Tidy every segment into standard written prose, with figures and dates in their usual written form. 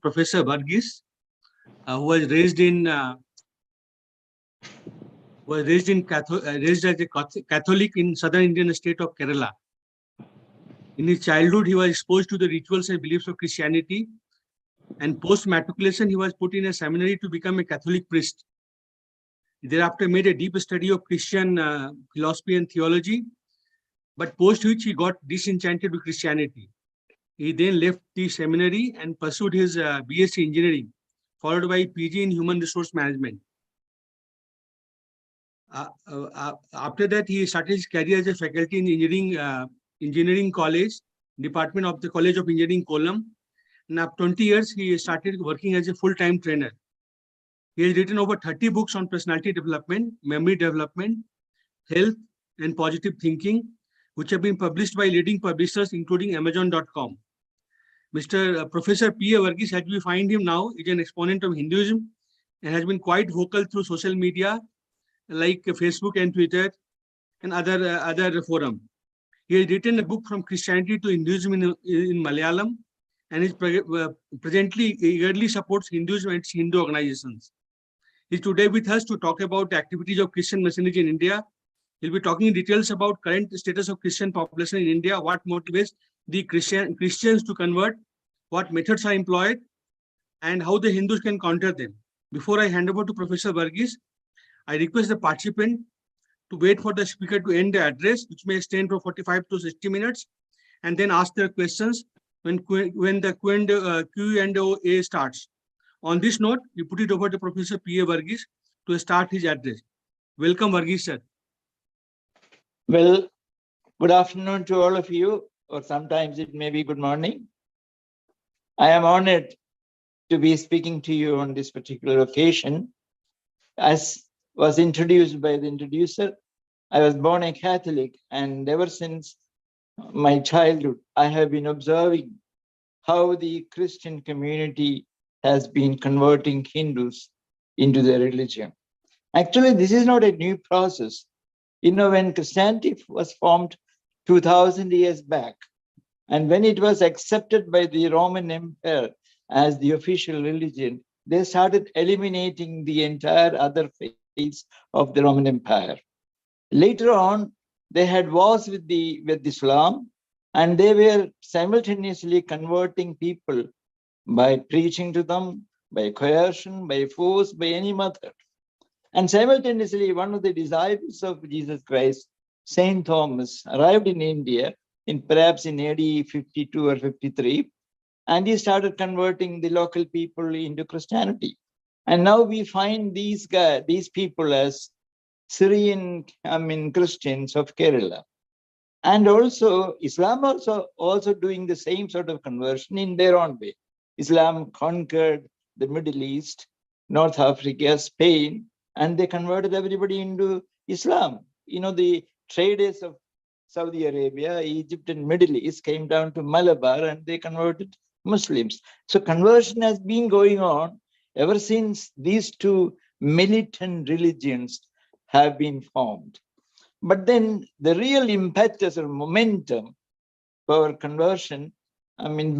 Professor Varghese, who was raised as a Catholic in southern Indian state of Kerala. In his childhood, he was exposed to the rituals and beliefs of Christianity, and post-matriculation, he was put in a seminary to become a Catholic priest. He thereafter made a deep study of Christian philosophy and theology, but post which he got disenchanted with Christianity. He then left the seminary and pursued his BSc engineering, followed by PG in human resource management. After that, he started his career as a faculty in engineering college, department of the College of Engineering, Kollam. And after 20 years, he started working as a full-time trainer. He has written over 30 books on personality development, memory development, health, and positive thinking, which have been published by leading publishers, including Amazon.com. Mr. Professor P. A. Varghese, as we find him now, is an exponent of Hinduism and has been quite vocal through social media like Facebook and Twitter and other forums. He has written a book From Christianity to Hinduism in Malayalam, and is presently eagerly supports Hinduism and its Hindu organizations. He is today with us to talk about the activities of Christian missionaries in India. He'll be talking in details about current status of Christian population in India, what motivates the Christians to convert, what methods are employed, and how the Hindus can counter them. Before I hand over to Professor Varghese, I request the participant to wait for the speaker to end the address, which may extend for 45 to 60 minutes, and then ask their questions when the Q&A starts. On this note, we put it over to Professor P. A. Varghese to start his address. Welcome, Varghese, sir. Well, good afternoon to all of you, or sometimes it may be good morning. I am honored to be speaking to you on this particular occasion. As was introduced by the introducer, I was born a Catholic, and ever since my childhood, I have been observing how the Christian community has been converting Hindus into their religion. Actually, this is not a new process. You know, when Christianity was formed 2000 years back, and when it was accepted by the Roman Empire as the official religion, they started eliminating the entire other faiths of the Roman Empire. Later on, they had wars with Islam, and they were simultaneously converting people by preaching to them, by coercion, by force, by any method. And simultaneously, one of the disciples of Jesus Christ, Saint Thomas, arrived in India perhaps in AD 52 or 53, and he started converting the local people into Christianity. And now we find these people as Syrian, Christians of Kerala. And also, Islam also doing the same sort of conversion in their own way. Islam conquered the Middle East, North Africa, Spain, and they converted everybody into Islam. You know, the traders of Saudi Arabia, Egypt, and Middle East came down to Malabar, and they converted Muslims. So conversion has been going on ever since these two militant religions have been formed. But then the real impetus or momentum for conversion,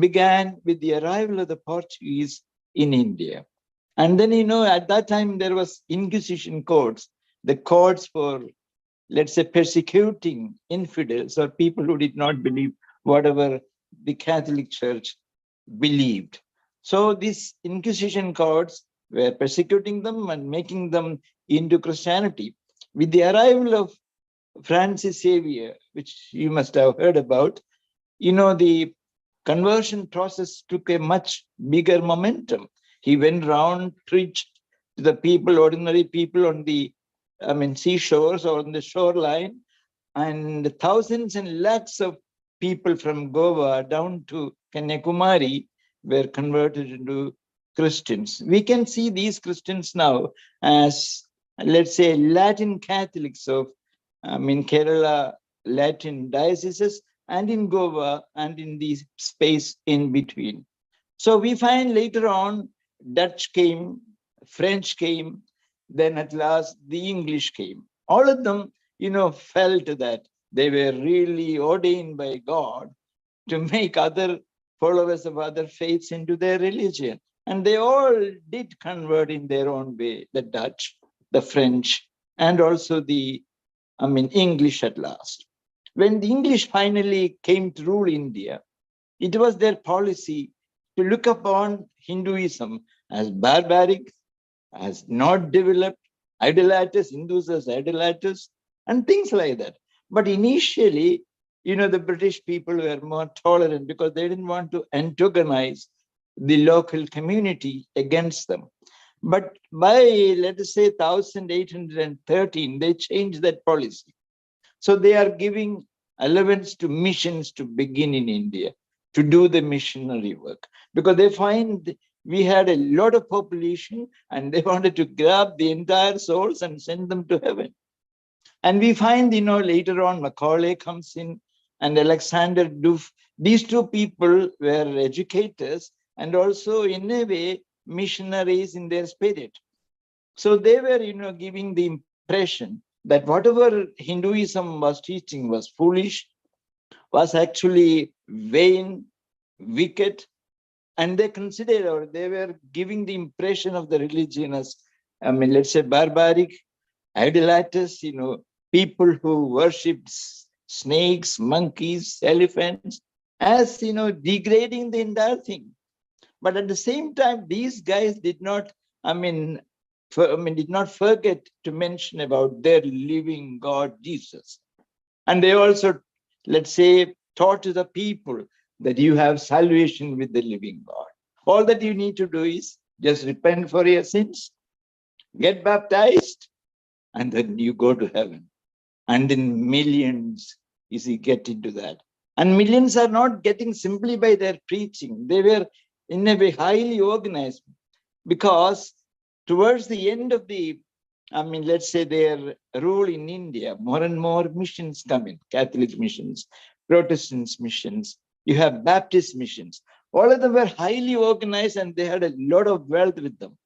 began with the arrival of the Portuguese in India. And then, at that time, there was Inquisition codes, the codes for, let's say, persecuting infidels or people who did not believe whatever the Catholic Church believed. So these Inquisition codes were persecuting them and making them into Christianity. With the arrival of Francis Xavier, which you must have heard about, the conversion process took a much bigger momentum. He went around, preached to the people, ordinary people on the seashores or on the shoreline, and thousands and lakhs of people from Goa down to Kanyakumari were converted into Christians. We can see these Christians now as, let's say, Latin Catholics of Kerala, Latin dioceses, and in Goa, and in the space in between. So we find later on, Dutch came, French came, then at last the English came. All of them, felt that they were really ordained by God to make other followers of other faiths into their religion. And they all did convert in their own way, the Dutch, the French, and also English at last. When the English finally came to rule India, it was their policy to look upon Hinduism as barbaric, as not developed, idolaters, Hindus as idolaters, and things like that. But initially, the British people were more tolerant because they didn't want to antagonize the local community against them. But by, let us say, 1813, they changed that policy. So they are giving allowance to missions to begin in India, to do the missionary work, because they find we had a lot of population and they wanted to grab the entire souls and send them to heaven. And we find, later on Macaulay comes in and Alexander Duff. These two people were educators and also in a way missionaries in their spirit. So they were, giving the impression that whatever Hinduism was teaching was foolish, was actually vain, wicked, and they considered, or they were giving the impression of the religion as, let's say, barbaric, idolaters, people who worshipped snakes, monkeys, elephants, as, degrading the entire thing. But at the same time, these guys did not, did not forget to mention about their living God, Jesus. And they also, let's say, taught to the people that you have salvation with the living God. All that you need to do is just repent for your sins, get baptized, and then you go to heaven. And then millions, get into that. And millions are not getting simply by their preaching. They were in a way highly organized, because towards the end of the, let's say, their rule in India, more and more missions come in, Catholic missions, Protestant missions, you have Baptist missions. All of them were highly organized and they had a lot of wealth with them.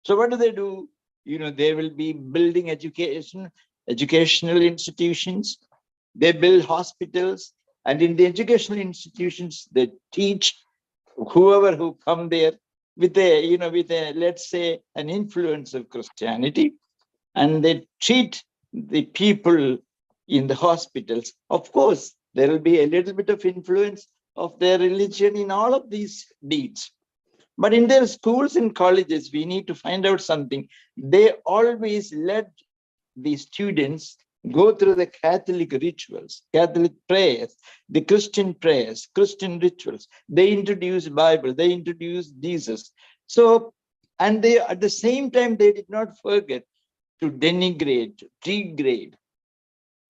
So what do? They will be building educational institutions. They build hospitals. And in the educational institutions, they teach whoever who come there with a, let's say, an influence of Christianity. And they treat the people in the hospitals. Of course, there will be a little bit of influence of their religion in all of these deeds. But in their schools and colleges, we need to find out something. They always let the students go through the Catholic rituals, Catholic prayers, the Christian prayers, Christian rituals. They introduce Bible, they introduce Jesus. So, and they, at the same time, they did not forget to denigrate, to degrade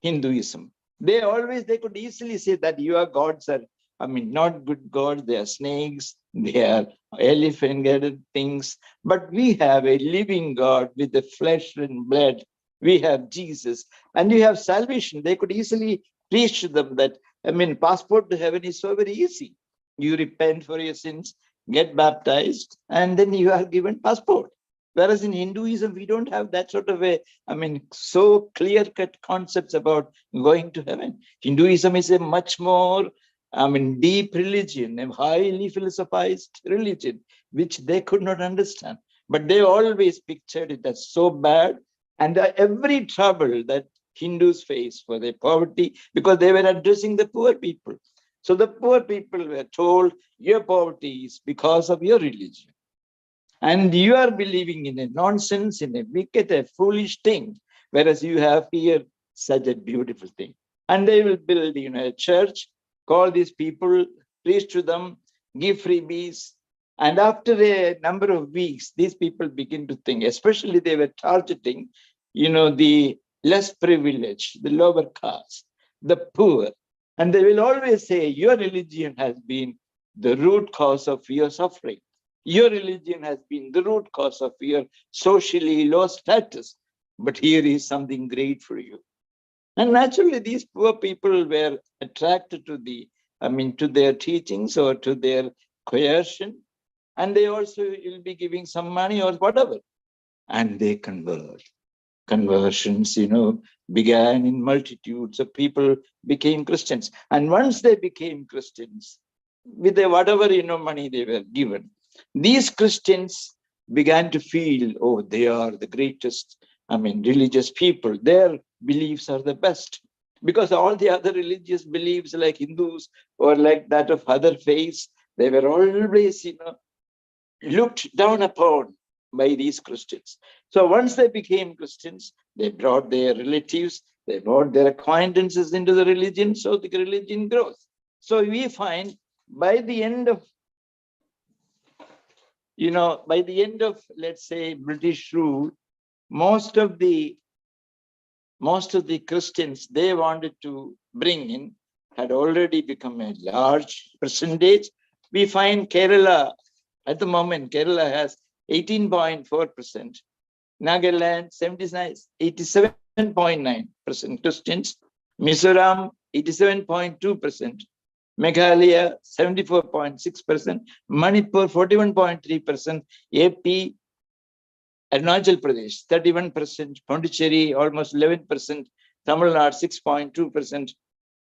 Hinduism. They could easily say that your gods are, not good gods, they are snakes, they are elephant-headed things, but we have a living God with the flesh and blood. We have Jesus, and you have salvation. They could easily preach to them that, passport to heaven is so very easy. You repent for your sins, get baptized, and then you are given passport. Whereas in Hinduism, we don't have that sort of a, so clear-cut concepts about going to heaven. Hinduism is a much more, deep religion, a highly philosophized religion, which they could not understand. But they always pictured it as so bad. And every trouble that Hindus face for their poverty, because they were addressing the poor people. So the poor people were told, your poverty is because of your religion. And you are believing in a nonsense, in a wicked, a foolish thing, whereas you have here such a beautiful thing. And they will build, a church, call these people, preach to them, give freebies. And after a number of weeks, these people begin to think, especially they were targeting, the less privileged, the lower caste, the poor. And they will always say, your religion has been the root cause of your suffering. Your religion has been the root cause of your socially low status. But here is something great for you. And naturally, these poor people were attracted to to their teachings or to their coercion. And they also will be giving some money or whatever. And they convert. Conversions, began in multitudes of people became Christians. And once they became Christians, with whatever, money they were given, These Christians began to feel, oh, they are the greatest, religious people. Their beliefs are the best. Because all the other religious beliefs, like Hindus or like that of other faiths, they were always, looked down upon by these Christians. So once they became Christians, they brought their relatives, they brought their acquaintances into the religion, so the religion grows. So we find by the end of, let's say, British rule, most of the Christians they wanted to bring in had already become a large percentage. We find Kerala, at the moment, Kerala has 18.4%, Nagaland 87.9% Christians, Mizoram 87.2%, Meghalaya 74.6%, Manipur 41.3%, AP, Arunachal Pradesh 31%, Pondicherry almost 11%, Tamil Nadu 6.2%,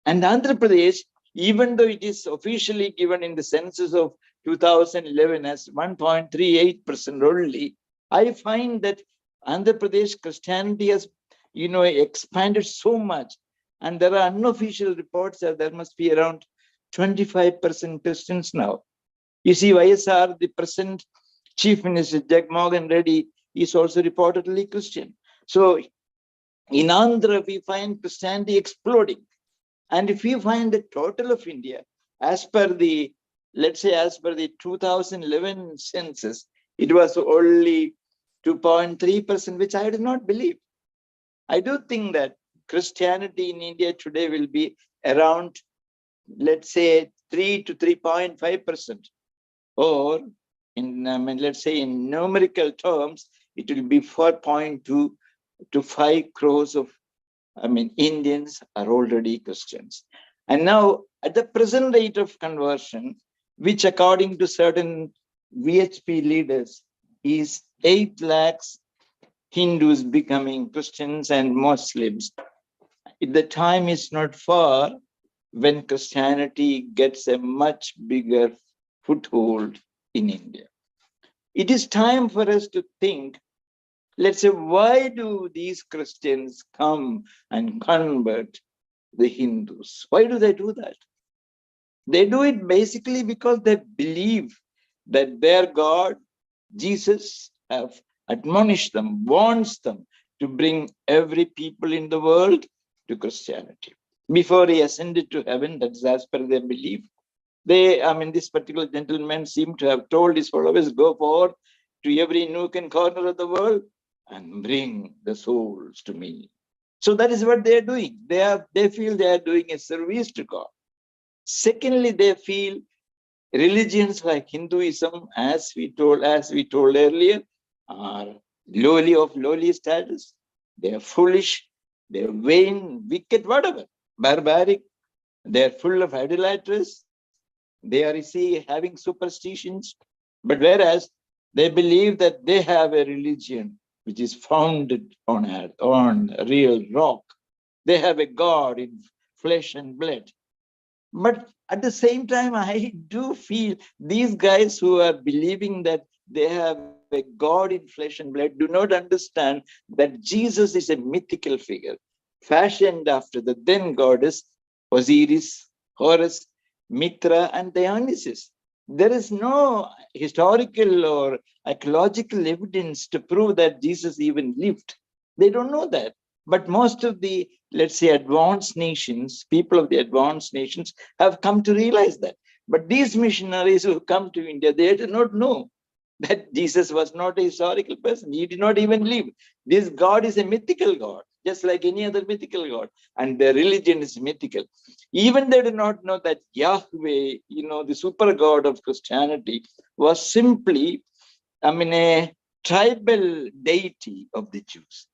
and Andhra Pradesh, even though it is officially given in the census of 2011 as 1.38% only, I find that Andhra Pradesh Christianity has, expanded so much, and there are unofficial reports that there must be around 25% Christians now. You see, YSR, the present Chief Minister Jagmohan Reddy, is also reportedly Christian. So in Andhra, we find Christianity exploding. And if you find the total of India, as per the 2011 census, it was only 2.3%, which I do not believe. I do think that Christianity in India today will be around, let's say, 3 to 3.5%. Or in, let's say, in numerical terms, it will be 4.2 to 5 crores of Indians are already Christians. And now, at the present rate of conversion, which according to certain VHP leaders is 8 lakhs Hindus becoming Christians and Muslims, the time is not far when Christianity gets a much bigger foothold in India. It is time for us to think, let's say, why do these Christians come and convert the Hindus? Why do they do that? They do it basically because they believe that their God, Jesus, have admonished them, wants them to bring every people in the world to Christianity. Before he ascended to heaven, that's as per their belief, this particular gentleman seemed to have told his followers, go forward to every nook and corner of the world and bring the souls to me. So that is what they are doing. They feel they are doing a service to God. Secondly, they feel religions like Hinduism, as we told earlier, are lowly status. They are foolish, they are vain, wicked, whatever, barbaric. They are full of idolatry. They are, having superstitions. But whereas they believe that they have a religion which is founded on a real rock. They have a God in flesh and blood. But at the same time, I do feel these guys who are believing that they have a God in flesh and blood do not understand that Jesus is a mythical figure, fashioned after the then goddess Osiris, Horus, Mithra, and Dionysus. There is no historical or archaeological evidence to prove that Jesus even lived. They don't know that. But most of the, let's say, advanced nations, people of the advanced nations have come to realize that. But these missionaries who come to India, they do not know that Jesus was not a historical person. He did not even live. This God is a mythical God, just like any other mythical God. And their religion is mythical. Even they do not know that Yahweh, the super God of Christianity, was simply, a tribal deity of the Jews.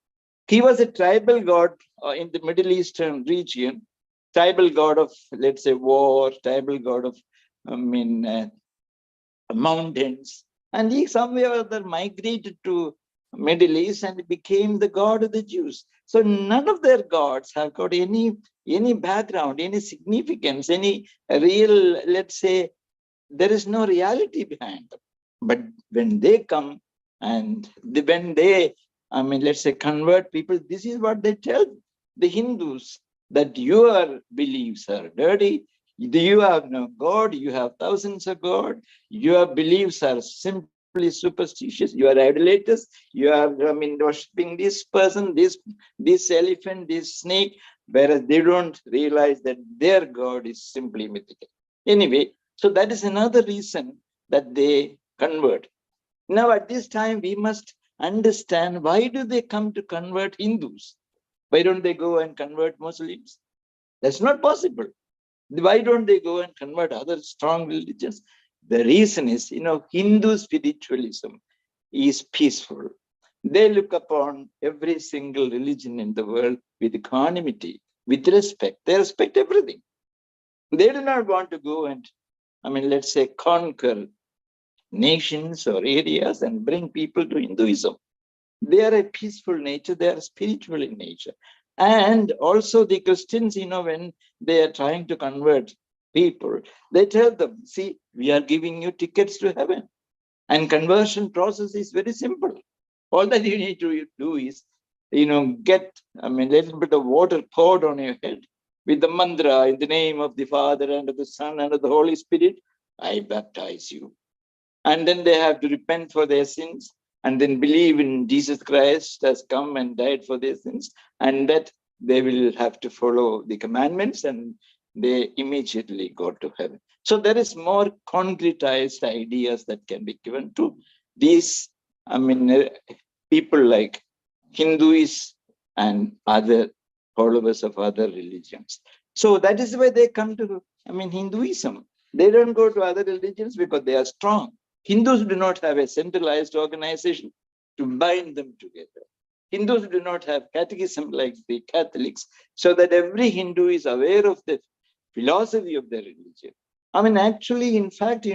He was a tribal god in the Middle Eastern region, tribal god of, let's say, war, tribal god of, mountains. And he somewhere or other migrated to Middle East and became the god of the Jews. So none of their gods have got any background, any significance, any real, let's say, there is no reality behind them. But when they come and when they, let's say, convert people, this is what they tell the Hindus, that your beliefs are dirty. You have no God, you have thousands of God, your beliefs are simply superstitious, you are idolaters, you are, worshipping this person, this elephant, this snake, whereas they don't realize that their God is simply mythical. Anyway, so that is another reason that they convert. Now, at this time, we must understand, why do they come to convert Hindus? Why don't they go and convert Muslims? That's not possible. Why don't they go and convert other strong religions? The reason is, Hindu spiritualism is peaceful. They look upon every single religion in the world with equanimity, with respect. They respect everything. They do not want to go and, let's say, conquer nations or areas and bring people to Hinduism. They are a peaceful nature, they are spiritual in nature. And also the Christians, when they are trying to convert people, they tell them, see, we are giving you tickets to heaven. And conversion process is very simple. All that you need to do is, get, little bit of water poured on your head with the mantra, in the name of the Father and of the Son and of the Holy Spirit, I baptize you. And then they have to repent for their sins and then believe in Jesus Christ has come and died for their sins, and that they will have to follow the commandments and they immediately go to heaven. So there is more concretized ideas that can be given to these, people like Hindus and other followers of other religions. So that is why they come to, Hinduism. They don't go to other religions because they are strong. Hindus do not have a centralized organization to bind them together. Hindus do not have catechism like the Catholics, so that every Hindu is aware of the philosophy of their religion. Actually, in fact,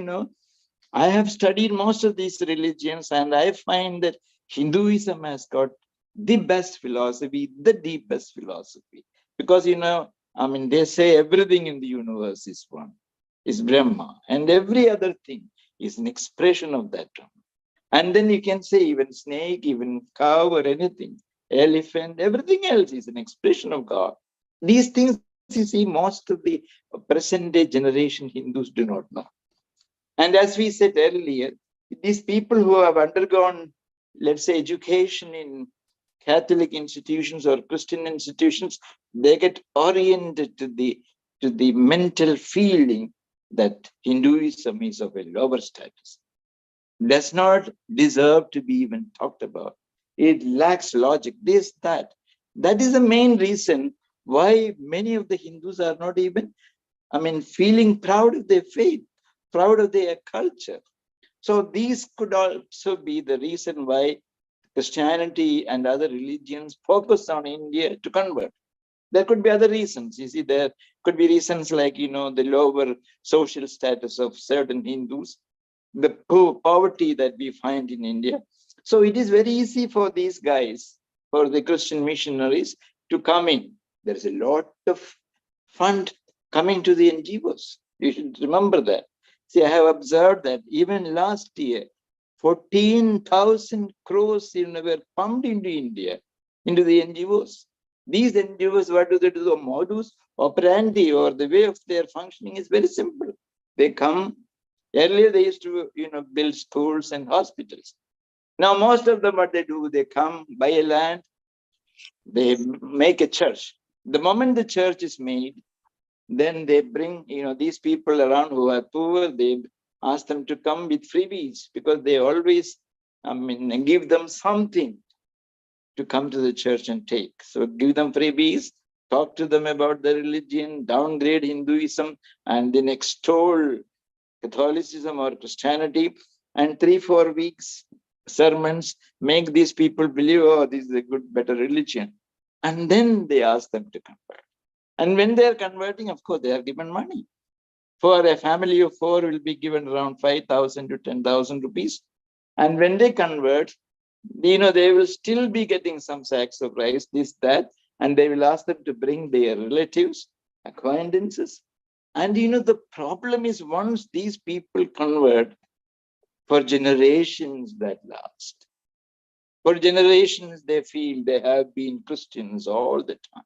I have studied most of these religions and I find that Hinduism has got the best philosophy, the deepest philosophy. Because, they say everything in the universe is one, is Brahma, and every other thing is an expression of that Brahma. And then you can say even snake, even cow or anything, elephant, everything else is an expression of God. These things, you see, most of the present day generation Hindus do not know. And as we said earlier, these people who have undergone, let's say, education in Catholic institutions or Christian institutions, they get oriented to the mental feeling that Hinduism is of a lower status, does not deserve to be even talked about. It lacks logic, this, that. That is the main reason why many of the Hindus are not even, feeling proud of their faith, proud of their culture. So these could also be the reason why Christianity and other religions focus on India to convert. There could be other reasons. You see, there could be reasons like, the lower social status of certain Hindus, the poverty that we find in India. So it is very easy for these guys, for the Christian missionaries, to come in. There's a lot of fund coming to the NGOs. You should remember that. See, I have observed that even last year, 14,000 crores were pumped into India, into the NGOs. These NGOs, what do they do? The modus operandi, or the way of their functioning, is very simple. They come. Earlier, they used to, build schools and hospitals. Now, most of them, what they do, they come, buy a land, they make a church. The moment the church is made, then they bring, these people around who are poor, they ask them to come with freebies because they always, give them something to come to the church and take. So give them freebies, talk to them about the religion, downgrade Hinduism, and then extol Catholicism or Christianity, and 3-4 weeks sermons make these people believe, oh, this is a good, better religion. And then they ask them to convert. And when they are converting, of course, they are given money. For a family of 4 will be given around 5,000 to 10,000 rupees. And when they convert, they will still be getting some sacks of rice, this, that, and they will ask them to bring their relatives, acquaintances. And the problem is, once these people convert, for generations that last. For generations, they feel they have been Christians all the time.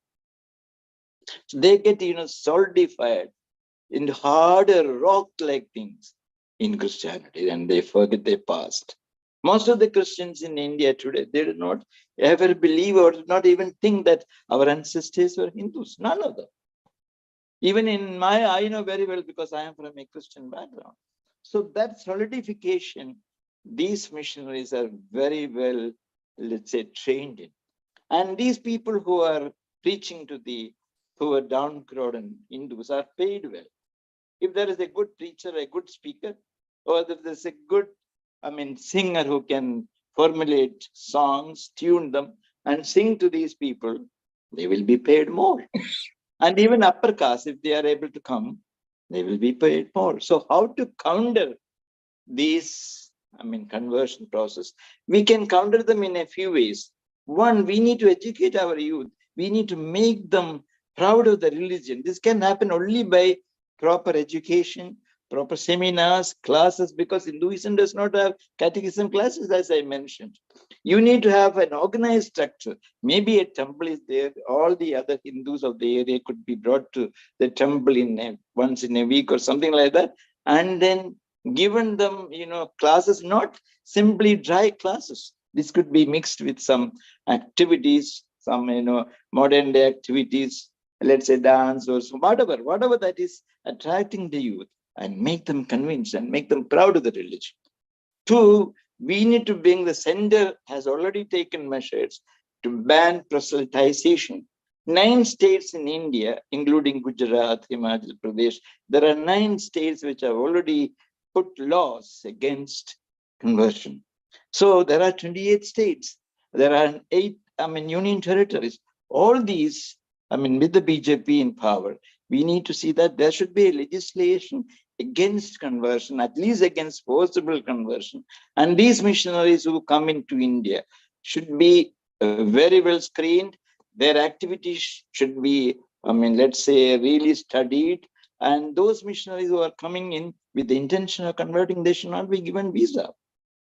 So they get, solidified in harder rock-like things in Christianity, and they forget their past. Most of the Christians in India today, they do not ever believe or do not even think that our ancestors were Hindus. None of them. Even in I know very well because I am from a Christian background. So that solidification, these missionaries are very well, let's say, trained in. And these people who are preaching to the poor, downtrodden Hindus are paid well. If there is a good preacher, a good speaker, or if there's a good, singer who can formulate songs, tune them, and sing to these people, they will be paid more. And even upper caste, if they are able to come, they will be paid more. So how to counter these, conversion process? We can counter them in a few ways. One, we need to educate our youth. We need to make them proud of the religion. This can happen only by proper education, proper seminars, classes, because Hinduism does not have catechism classes, as I mentioned. You need to have an organized structure. Maybe a temple is there. All the other Hindus of the area could be brought to the temple once in a week or something like that. And then given them, classes, not simply dry classes. This could be mixed with some activities, some, modern day activities, let's say dance or whatever that is attracting the youth, and make them convinced and make them proud of the religion. Two, we need to bring, the center has already taken measures to ban proselytization. 9 states in India, including Gujarat, Himachal Pradesh, there are 9 states which have already put laws against conversion. So there are 28 states. There are 8, union territories. All these, with the BJP in power, we need to see that there should be a legislation against conversion, at least against forcible conversion. And these missionaries who come into India should be very well screened. Their activities should be, let's say, really studied. And those missionaries who are coming in with the intention of converting, they should not be given visa.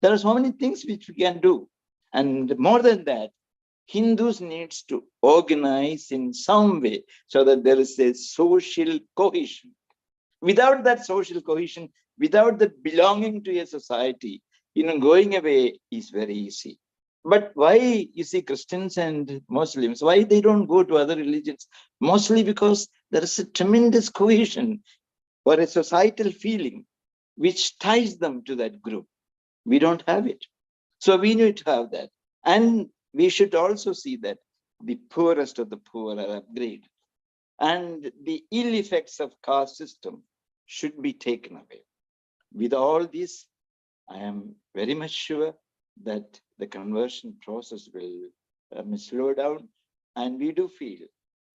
There are so many things which we can do. And more than that, Hindus needs to organize in some way so that there is a social cohesion. Without that social cohesion, without the belonging to a society, going away is very easy. But why, you see, Christians and Muslims, why they don't go to other religions? Mostly because there is a tremendous cohesion or a societal feeling which ties them to that group. We don't have it. So we need to have that. And we should also see that the poorest of the poor are upgraded. And the ill effects of caste system should be taken away. With all this, I am very much sure that the conversion process will slow down, and we do feel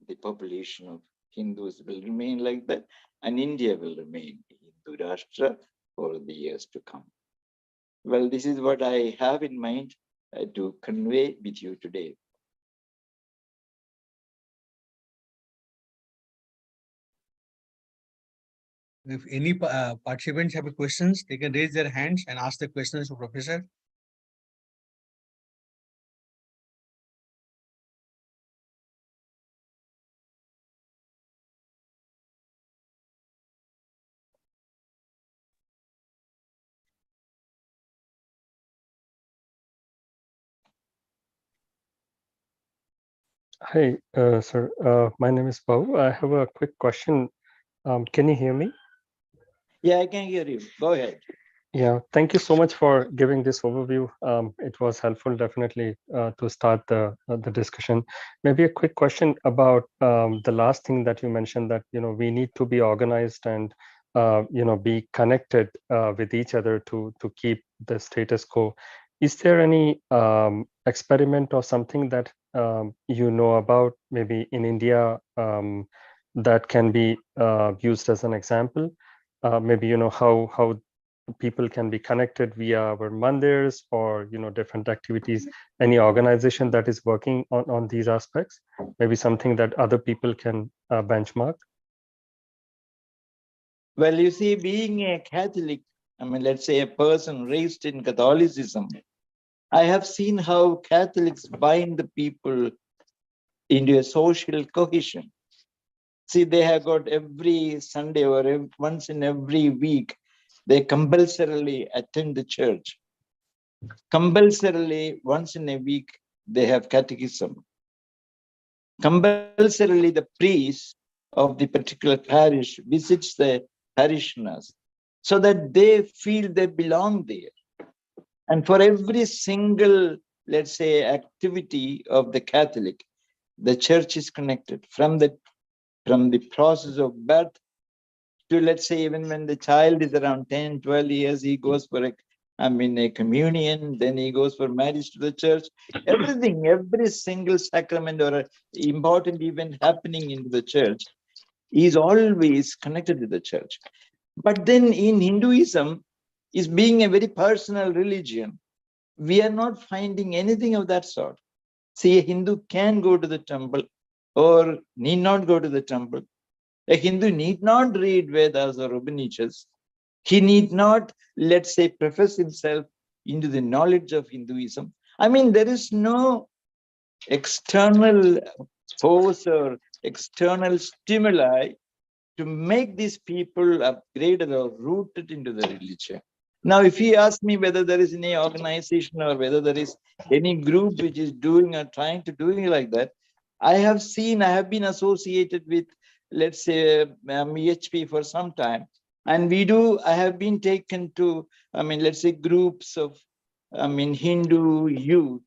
the population of Hindus will remain like that, and India will remain Hindu Rashtra for the years to come. Well, this is what I have in mind to convey with you today. If any participants have questions, they can raise their hands and ask the questions to Professor. Hi, sir. My name is Paul. I have a quick question. Can you hear me? Yeah, I can hear you. Go ahead. Yeah, thank you so much for giving this overview. It was helpful, definitely, to start the discussion. Maybe a quick question about the last thing that you mentioned, that we need to be organized and be connected with each other to keep the status quo. Is there any experiment or something that you know about, maybe in India, that can be used as an example? Maybe how people can be connected via our mandirs or different activities. Any organization that is working on these aspects, maybe something that other people can benchmark? Well, you see, being a Catholic, I mean, let's say a person raised in Catholicism, I have seen how Catholics bind the people into a social cohesion. See, they have got every Sunday or once in every week, they compulsorily attend the church. Compulsorily, once in a week, they have catechism. Compulsorily, the priest of the particular parish visits the parishioners so that they feel they belong there. And for every single, let's say, activity of the Catholic, the church is connected from the process of birth to, let's say, even when the child is around 10, 12 years, he goes for a communion, then he goes for marriage to the church. Everything, every single sacrament or a important event happening in the church is always connected to the church. But then in Hinduism, is being a very personal religion, we are not finding anything of that sort. See, a Hindu can go to the temple or need not go to the temple. A Hindu need not read Vedas or Upanishads. He need not, let's say, profess himself into the knowledge of Hinduism. I mean, there is no external force or external stimuli to make these people upgraded or rooted into the religion. Now, if you ask me whether there is any organization or whether there is any group which is doing or trying to do it like that, I have been associated with, let's say, EHP for some time. And I have been taken to, let's say, groups of, Hindu youth,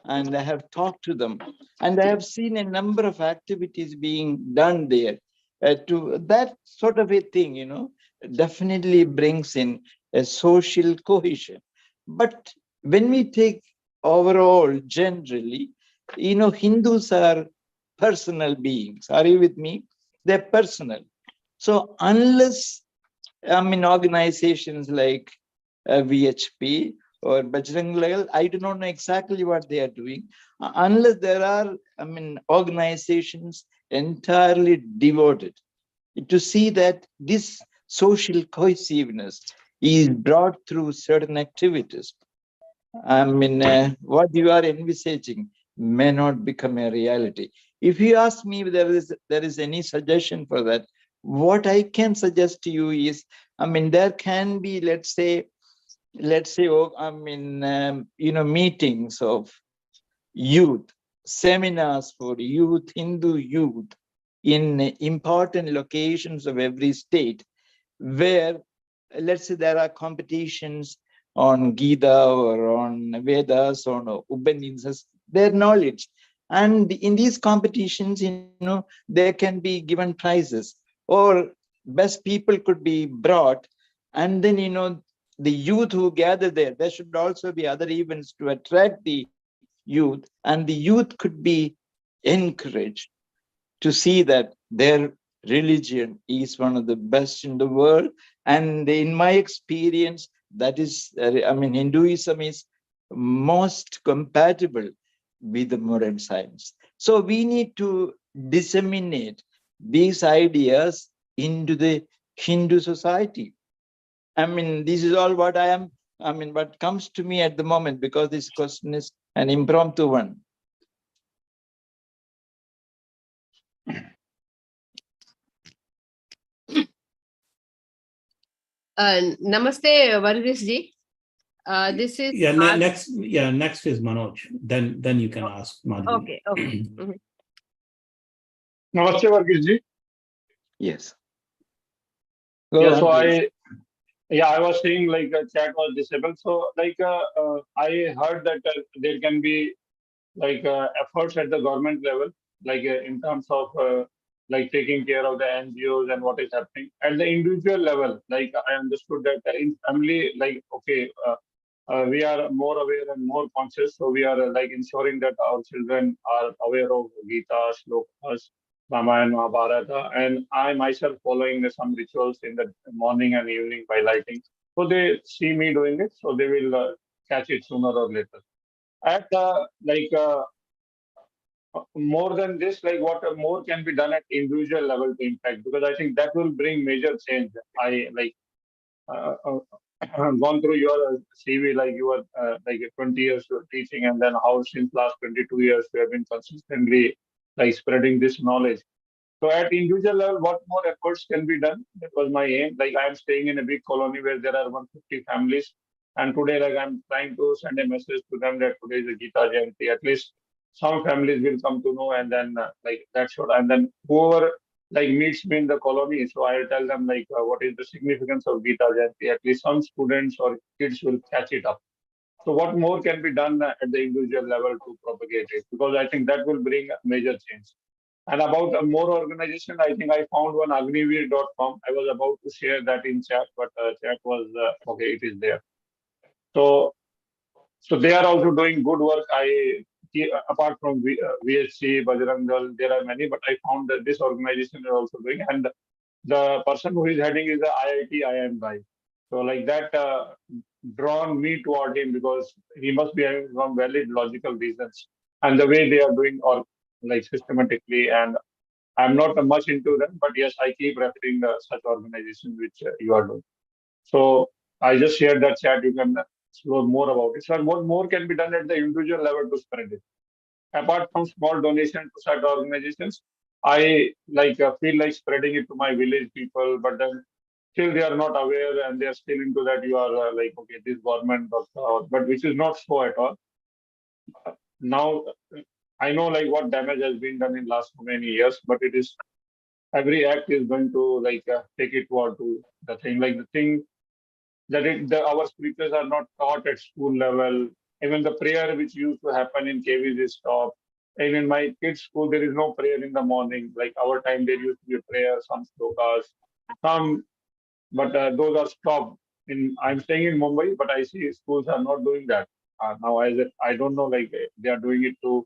and I have talked to them. And I have seen a number of activities being done there. To that sort of a thing, definitely brings in a social cohesion. But when we take overall, generally, Hindus are personal beings. Are you with me? They're personal. So unless, organizations like VHP or Bajrang Dal, I do not know exactly what they are doing. Unless there are, organizations entirely devoted to see that this social cohesiveness is brought through certain activities. What you are envisaging may not become a reality. If you ask me if there is any suggestion for that, what I can suggest to you is, there can be, let's say, meetings of youth, seminars for youth, Hindu youth, in important locations of every state, where, let's say, there are competitions on Gita or on Vedas or on Upanishads, their knowledge. And in these competitions, there can be given prizes, or best people could be brought. And then, the youth who gather there should also be other events to attract the youth, and the youth could be encouraged to see that their religion is one of the best in the world. And in my experience, that is, Hinduism is most compatible with the modern science. So we need to disseminate these ideas into the Hindu society. This is all what what comes to me at the moment, because this question is an impromptu one. Namaste, Varghese ji. This is next is Manoj. Then you can ask Madhuri. Okay. Namaste, Varghese ji. Yes. Yeah, so I was saying like chat was disabled. So like I heard that there can be like efforts at the government level, like in terms of like taking care of the NGOs and what is happening at the individual level. Like I understood that in family, like we are more aware and more conscious. So we are like ensuring that our children are aware of Gita, Shlokas, Ramayana, Mahabharata, and I myself following some rituals in the morning and evening by lighting. So they see me doing it, so they will catch it sooner or later. At more than this, like what more can be done at individual level to impact? Because I think that will bring major change. gone through your CV, like you were like 20 years you were teaching, and then how since last 22 years you have been consistently like spreading this knowledge. So at individual level, what more efforts can be done? That was my aim. Like I'm staying in a big colony where there are 150 families. And today, like I'm trying to send a message to them that today is a Gita Jayanti. At least some families will come to know, and then like that should. And then whoever like meets me in the colony, so I'll tell them like what is the significance of Gita Jayanti. At least some students or kids will catch it up. So what more can be done at the individual level to propagate it? Because I think that will bring major change. And about more organization, I think I found one agniveer.com. I was about to share that in chat, but chat was okay. It is there. So they are also doing good work. Apart from VHC, Bajrangal, there are many, but I found that this organization is also doing. And the person who is heading is the IIT IIM guy. So like that drawn me toward him because he must be having some valid logical reasons. And the way they are doing or like systematically, and I'm not much into them, but yes, I keep referring such organizations which you are doing. So I just shared that chat. You can explore more about it. So what more can be done at the individual level to spread it? Apart from small donation to such organizations, I like feel like spreading it to my village people, but then still they are not aware and they are still into that you are like, okay, this government, but which is not so at all. Now, I know like what damage has been done in last so many years, but it is every act is going to like take it toward to the thing, like the thing that our scriptures are not taught at school level. Even the prayer which used to happen in KVs is stopped. And in my kids' school, there is no prayer in the morning. Like our time, there used to be a prayer, some slokas, some, but those are stopped. I'm staying in Mumbai, but I see schools are not doing that. Now, I don't know, like they are doing it to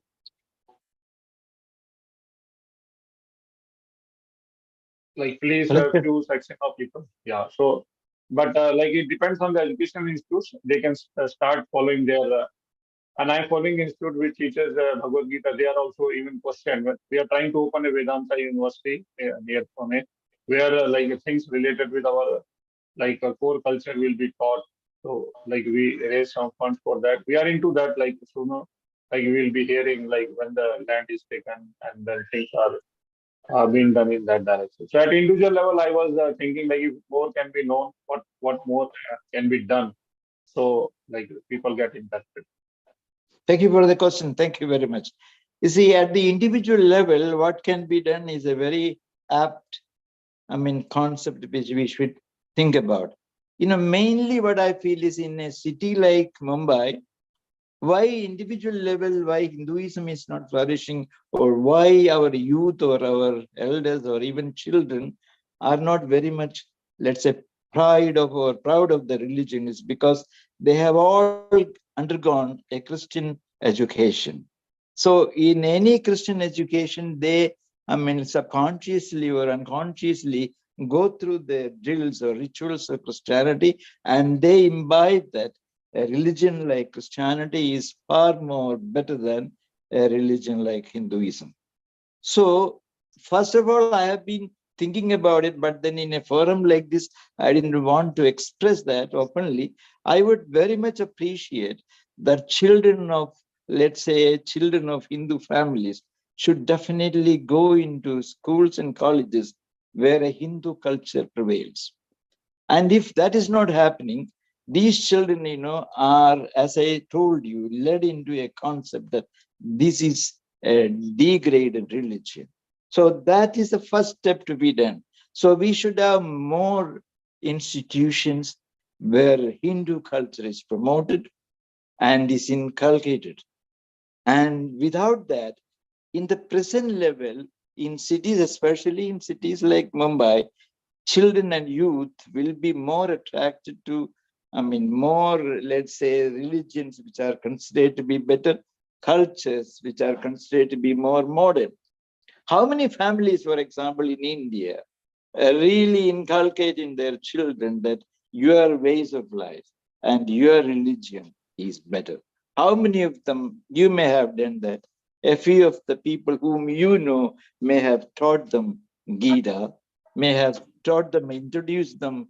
like please a few section of people. Yeah. So, but like it depends on the education institutes. They can start following their. And I'm following institute which teaches Bhagavad Gita. They are also even questioned. We are trying to open a Vedanta university near Pune, where like things related with our like core culture will be taught. So like we raise some funds for that. We are into that. Like sooner, like we will be hearing like when the land is taken and then things are being done in that direction. So at individual level, I was thinking like if more can be known, what more can be done, so like people get impacted. Thank you for the question. Thank you very much. You see, at the individual level, what can be done is a very apt, concept which we should think about. Mainly what I feel is in a city like Mumbai, why individual level, why Hinduism is not flourishing, or why our youth or our elders or even children are not very much, let's say, proud of the religion is because they have all undergone a Christian education. So in any Christian education, they, subconsciously or unconsciously go through the drills or rituals of Christianity, and they imbibe that a religion like Christianity is far more better than a religion like Hinduism. So, first of all, I have been thinking about it, but then in a forum like this, I didn't want to express that openly. I would very much appreciate that children of, let's say, children of Hindu families should definitely go into schools and colleges where a Hindu culture prevails. And if that is not happening, these children, are, as I told you, led into a concept that this is a degraded religion. So that is the first step to be done. So we should have more institutions where Hindu culture is promoted and is inculcated. And without that, in the present level, in cities, especially in cities like Mumbai, children and youth will be more attracted to, more, let's say, religions which are considered to be better, cultures which are considered to be more modern. How many families, for example, in India, really inculcate in their children that your ways of life and your religion is better? How many of them you may have done that? A few of the people whom you know may have taught them Gita, may have taught them, introduced them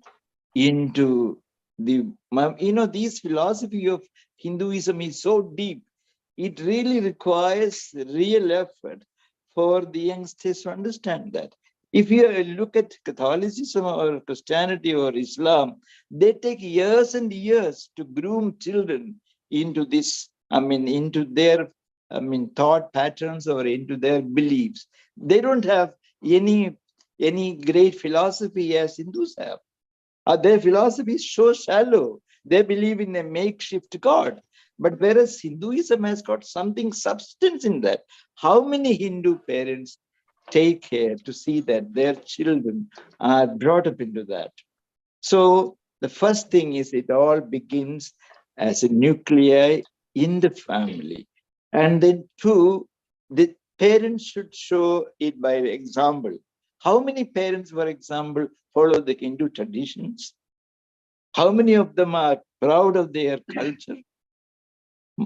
into This philosophy of Hinduism is so deep. It really requires real effort for the youngsters to understand that. If you look at Catholicism or Christianity or Islam, they take years and years to groom children into this, into their, thought patterns or into their beliefs. They don't have any great philosophy as Hindus have. Their philosophy is so shallow. They believe in a makeshift God. But whereas Hinduism has got something substance in that, how many Hindu parents take care to see that their children are brought up into that? So the first thing is it all begins as a nuclei in the family. And then two, the parents should show it by example. How many parents, for example, follow the Hindu traditions? How many of them are proud of their culture?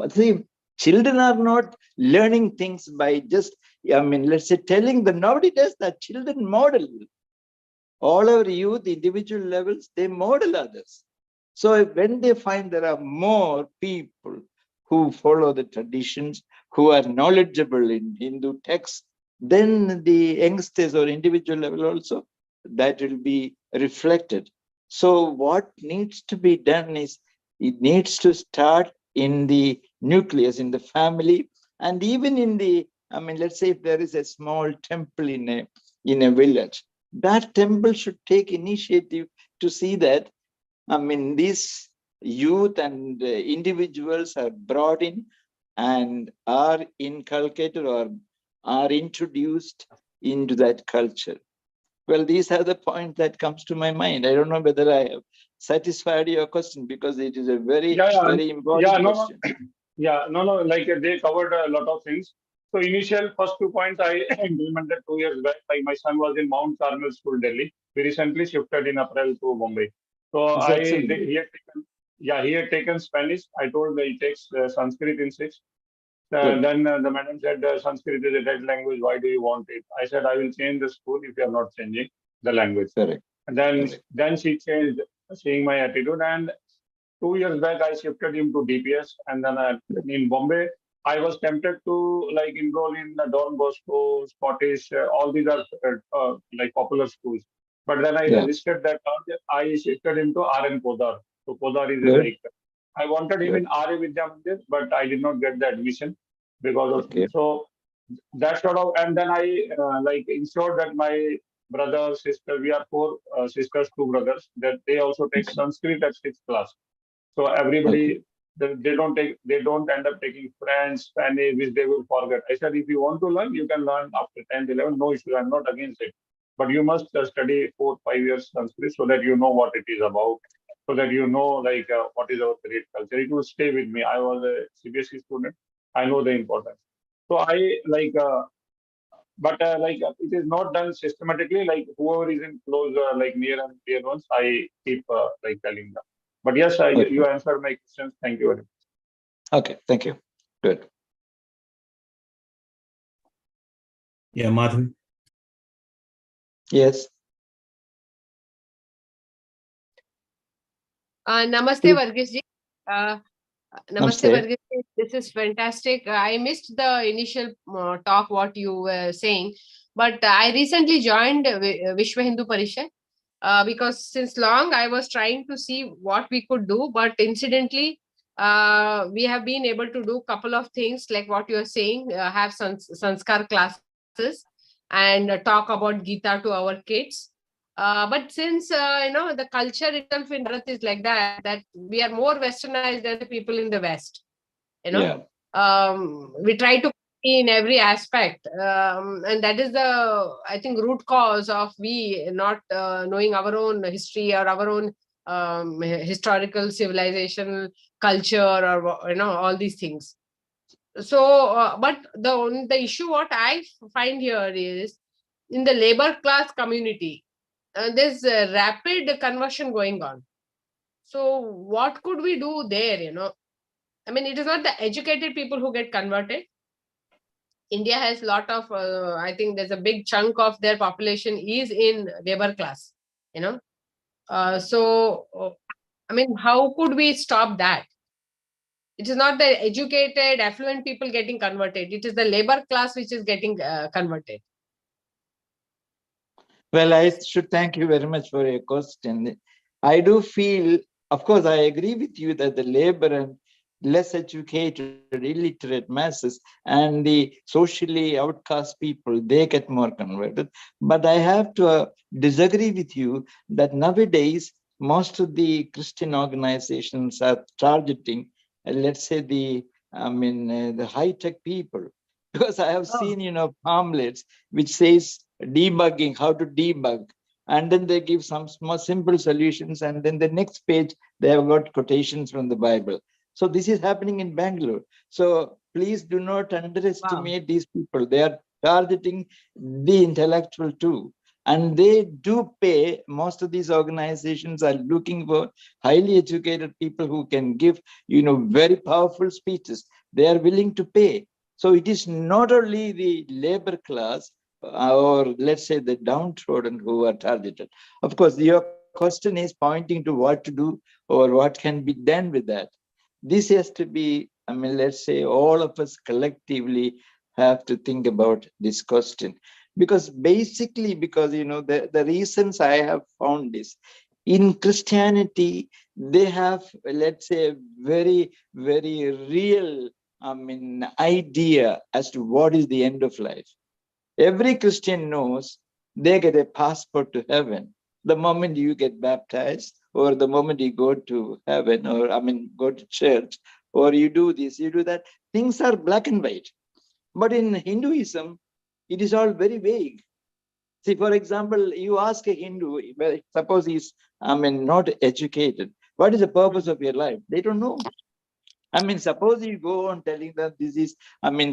See, children are not learning things by just, let's say, telling them. Nobody does that. Children model. All our youth, individual levels, they model others. So when they find there are more people who follow the traditions, who are knowledgeable in Hindu texts, then the youngsters or individual level also, that will be reflected. So what needs to be done is, it needs to start in the nucleus, in the family, and even in the, let's say if there is a small temple in a village, that temple should take initiative to see that, these youth and individuals are brought in and are inculcated or are introduced into that culture. Well, these are the points that comes to my mind. I don't know whether I have satisfied your question, because it is a very, very important question. Like they covered a lot of things. So initial first 2 points I implemented 2 years back. Like my son was in Mount Carmel School, Delhi. We recently shifted in April to Bombay. So he had taken Spanish. I told that he takes Sanskrit in 6th. Then the madam said, Sanskrit is a dead language. Why do you want it? I said, I will change the school if you are not changing the language. Correct. And then she changed, seeing my attitude. And 2 years back, I shifted him to DPS. And then in Bombay, I was tempted to like enroll in Don Bosco, Scottish, all these are like popular schools. But then I resisted that thought. I shifted him to RN Podar. So Podar is like, I wanted him in RA Vidya Mandir, but I did not get the admission because of so that sort of. And then I like ensured that my brother, sister, we are 4 sisters, 2 brothers, that they also take Sanskrit at 6th class. So everybody, they don't end up taking French, Spanish, which they will forget. I said, if you want to learn, you can learn after 10th, 11th, no issue. I'm not against it. But you must study 4, 5 years Sanskrit so that you know what it is about, so that you know like what is our great culture. It will stay with me. I was a CBSE student. I know the importance. So I like, but like it is not done systematically. Like whoever is in close, like near and dear ones, I keep like telling them. But yes, you answered my questions. Thank you very much. Okay, thank you. Good. Yeah, Madhav. Yes. Namaste, Varghese ji. Namaste, Varghese. This is fantastic. I missed the initial talk, what you were saying, but I recently joined Vishwa Hindu Panchayat because since long I was trying to see what we could do, but incidentally, we have been able to do a couple of things like what you are saying, have sanskar classes and talk about Gita to our kids. But since, the culture itself in Bharat is like that we are more westernized than the people in the West, we try to in every aspect. And that is the, I think, root cause of we not knowing our own history or our own historical civilization, culture, or, all these things. So, but the issue what I find here is in the labor class community, there's a rapid conversion going on. So what could we do there, I mean, it is not the educated people who get converted. India has a lot of, I think there's a big chunk of their population is in labor class, so I mean, how could we stop that? It is not the educated, affluent people getting converted. It is the labor class which is getting converted. Well, I should thank you very much for your question. I do feel, of course, I agree with you that the labor and less educated, illiterate masses and the socially outcast people, they get more converted. But I have to disagree with you that nowadays, most of the Christian organizations are targeting, let's say, the high-tech people. Because I have seen, pamphlets which says debugging, how to debug. And then they give some small simple solutions. And then the next page, they have got quotations from the Bible. So this is happening in Bangalore. So please do not underestimate these people. They are targeting the intellectual too. And they do pay. Most of these organizations are looking for highly educated people who can give, very powerful speeches. They are willing to pay. So it is not only the labor class, or let's say the downtrodden who are targeted. Of course, your question is pointing to what to do or what can be done with that. This has to be, let's say all of us collectively have to think about this question. Because basically, the reasons I have found is, in Christianity, they have, let's say, very, very real, idea as to what is the end of life. Every Christian knows they get a passport to heaven the moment you get baptized, or the moment you go to heaven, or go to church, or you do this, you do that. Things are black and white. But in Hinduism, it is all very vague. See, for example, you ask a Hindu, suppose he's, not educated, what is the purpose of your life? They don't know. Suppose you go on telling them this is,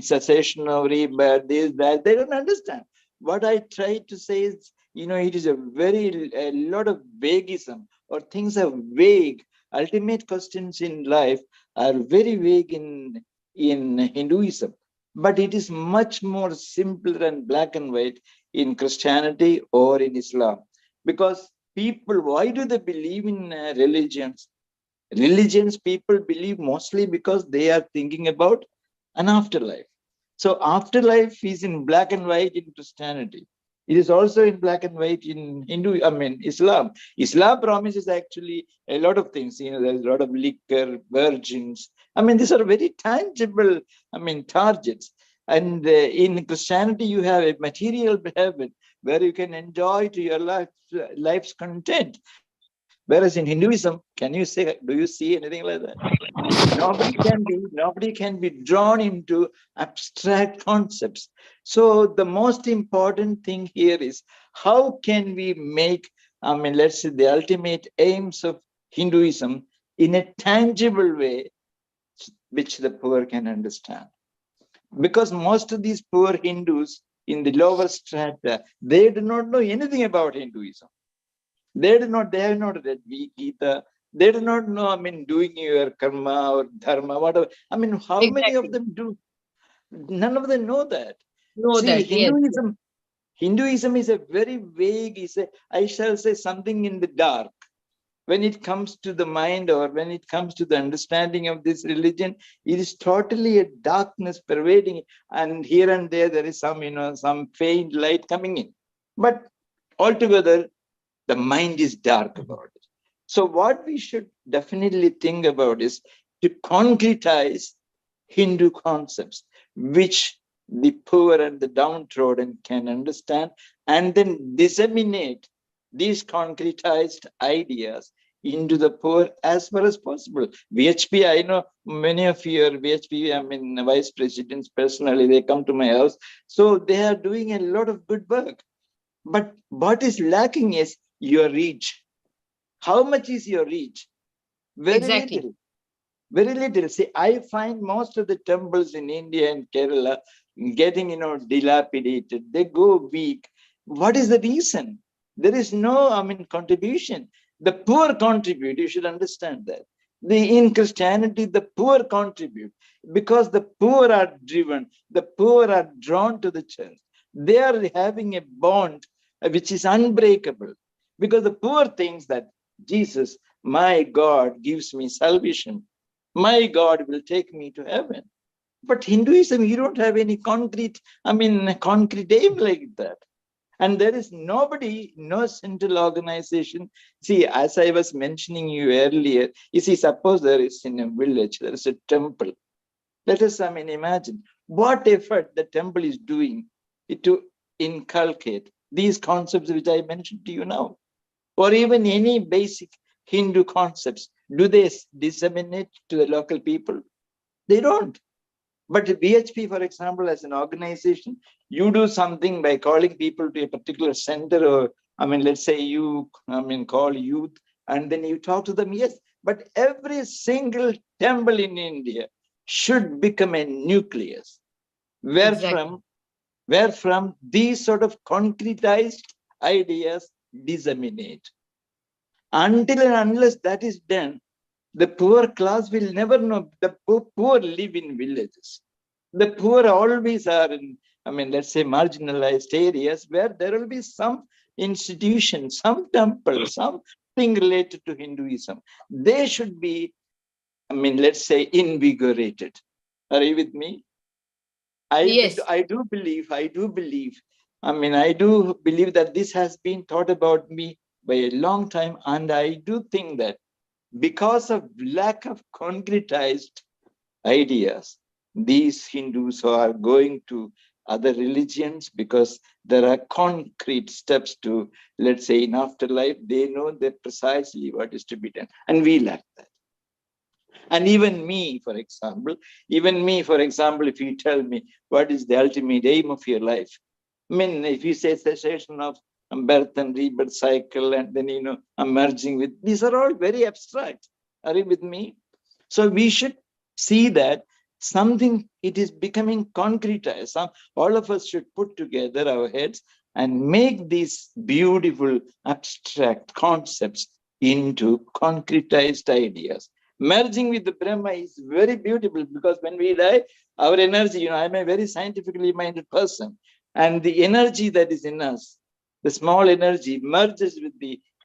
cessation of rebirth, this, that, they don't understand. What I try to say is, it is a lot of vaguism, or things are vague. Ultimate questions in life are very vague in Hinduism, but it is much more simpler and black and white in Christianity or in Islam. Because people, why do they believe in religions? Religions people believe mostly because they are thinking about an afterlife. So afterlife is in black and white in Christianity. It is also in black and white in Islam. Islam promises actually a lot of things. There's a lot of liquor, virgins. These are very tangible, targets. And in Christianity, you have a material heaven where you can enjoy to your life's content. Whereas in Hinduism, do you see anything like that? Nobody can be drawn into abstract concepts. So the most important thing here is, how can we make, let's say, the ultimate aims of Hinduism in a tangible way, which the poor can understand? Because most of these poor Hindus in the lower strata, they do not know anything about Hinduism. They have not read Gita. They do not know, doing your karma or dharma, whatever. How many of them do? None of them know that. Hinduism is a very vague, I shall say, something in the dark. When it comes to the mind, or when it comes to the understanding of this religion, it is totally a darkness pervading, and here and there is some faint light coming in. But altogether, the mind is dark about it. So what we should definitely think about is to concretize Hindu concepts, which the poor and the downtrodden can understand, and then disseminate these concretized ideas into the poor as far as possible. VHP, I know many of your VHP, vice presidents personally, they come to my house. So they are doing a lot of good work. But what is lacking is your reach. How much is your reach? Very little. Very little. See, I find most of the temples in India and Kerala getting, dilapidated. They go weak. What is the reason? There is no, contribution. The poor contribute. You should understand that. In Christianity, the poor contribute because the poor are driven. The poor are drawn to the church. They are having a bond which is unbreakable, because the poor thinks that Jesus my God gives me salvation. My God will take me to heaven. But Hinduism, you don't have any concrete aim like that. And there is nobody, no central organization. See, as I was mentioning you earlier, you see, suppose there is in a village, there is a temple. Let us, imagine what effort the temple is doing to inculcate these concepts which I mentioned to you now, or even any basic Hindu concepts. Do they disseminate to the local people? They don't. But BHP, for example, as an organization, you do something by calling people to a particular center, or let's say you, call youth, and then you talk to them. Yes, but every single temple in India should become a nucleus, where from these sort of concretized ideas disseminate. Until and unless that is done, the poor class will never know. The poor live in villages. The poor always are in, let's say, marginalized areas where there will be some institution, some temple, something related to Hinduism. They should be, let's say, invigorated. Are you with me? Yes. I do believe that this has been taught about me by a long time. And I do think that because of lack of concretized ideas, these Hindus are going to other religions because there are concrete steps to, let's say, in afterlife. They know that precisely what is to be done. And we lack that. And even me, for example, if you tell me what is the ultimate aim of your life, if you say cessation of birth and rebirth cycle, and then, I'm merging with, these are all very abstract. Are you with me? So we should see that it is becoming concretized. All of us should put together our heads and make these beautiful abstract concepts into concretized ideas. Merging with the Brahma is very beautiful, because when we die, our energy, I'm a very scientifically minded person, and the energy that is in us, the small energy, merges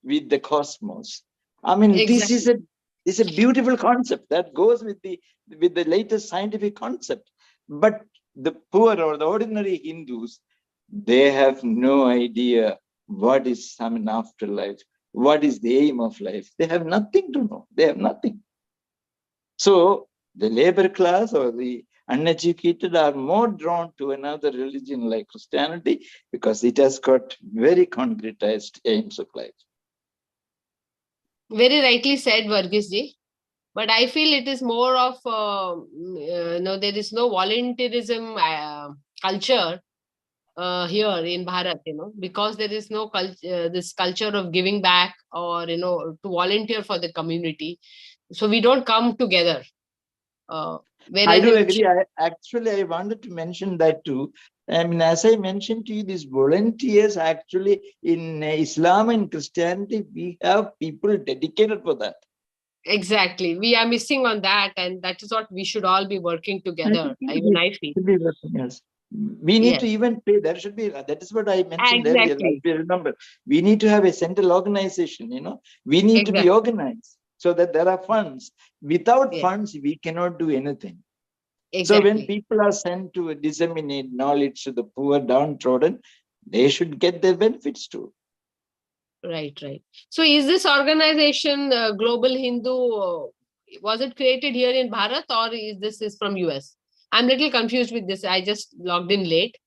with the cosmos. This is a beautiful concept that goes with the latest scientific concept. But the poor or the ordinary Hindus, they have no idea what is afterlife, what is the aim of life. They have nothing to know. They have nothing. So the labor class or the uneducated are more drawn to another religion like Christianity, because it has got very concretized aims of life. Very rightly said, Varghese. But I feel it is more of, there is no volunteerism culture here in Bharat, because there is no this culture of giving back, or, to volunteer for the community. So we don't come together. I do agree. I wanted to mention that too. As I mentioned to you, these volunteers, actually in Islam and Christianity, we have people dedicated for that. Exactly. We are missing on that, and that is what we should all be working together. Even I feel. Yes. We need to even pay. There should be, that is what I mentioned earlier. If you remember, we need to have a central organization, we need to be organized so that there are funds. Without funds, we cannot do anything. So when people are sent to disseminate knowledge to the poor, downtrodden, they should get their benefits too. Right. So is this organization, Global Hindu, was it created here in Bharat, or is this from US? I'm a little confused with this. I just logged in late.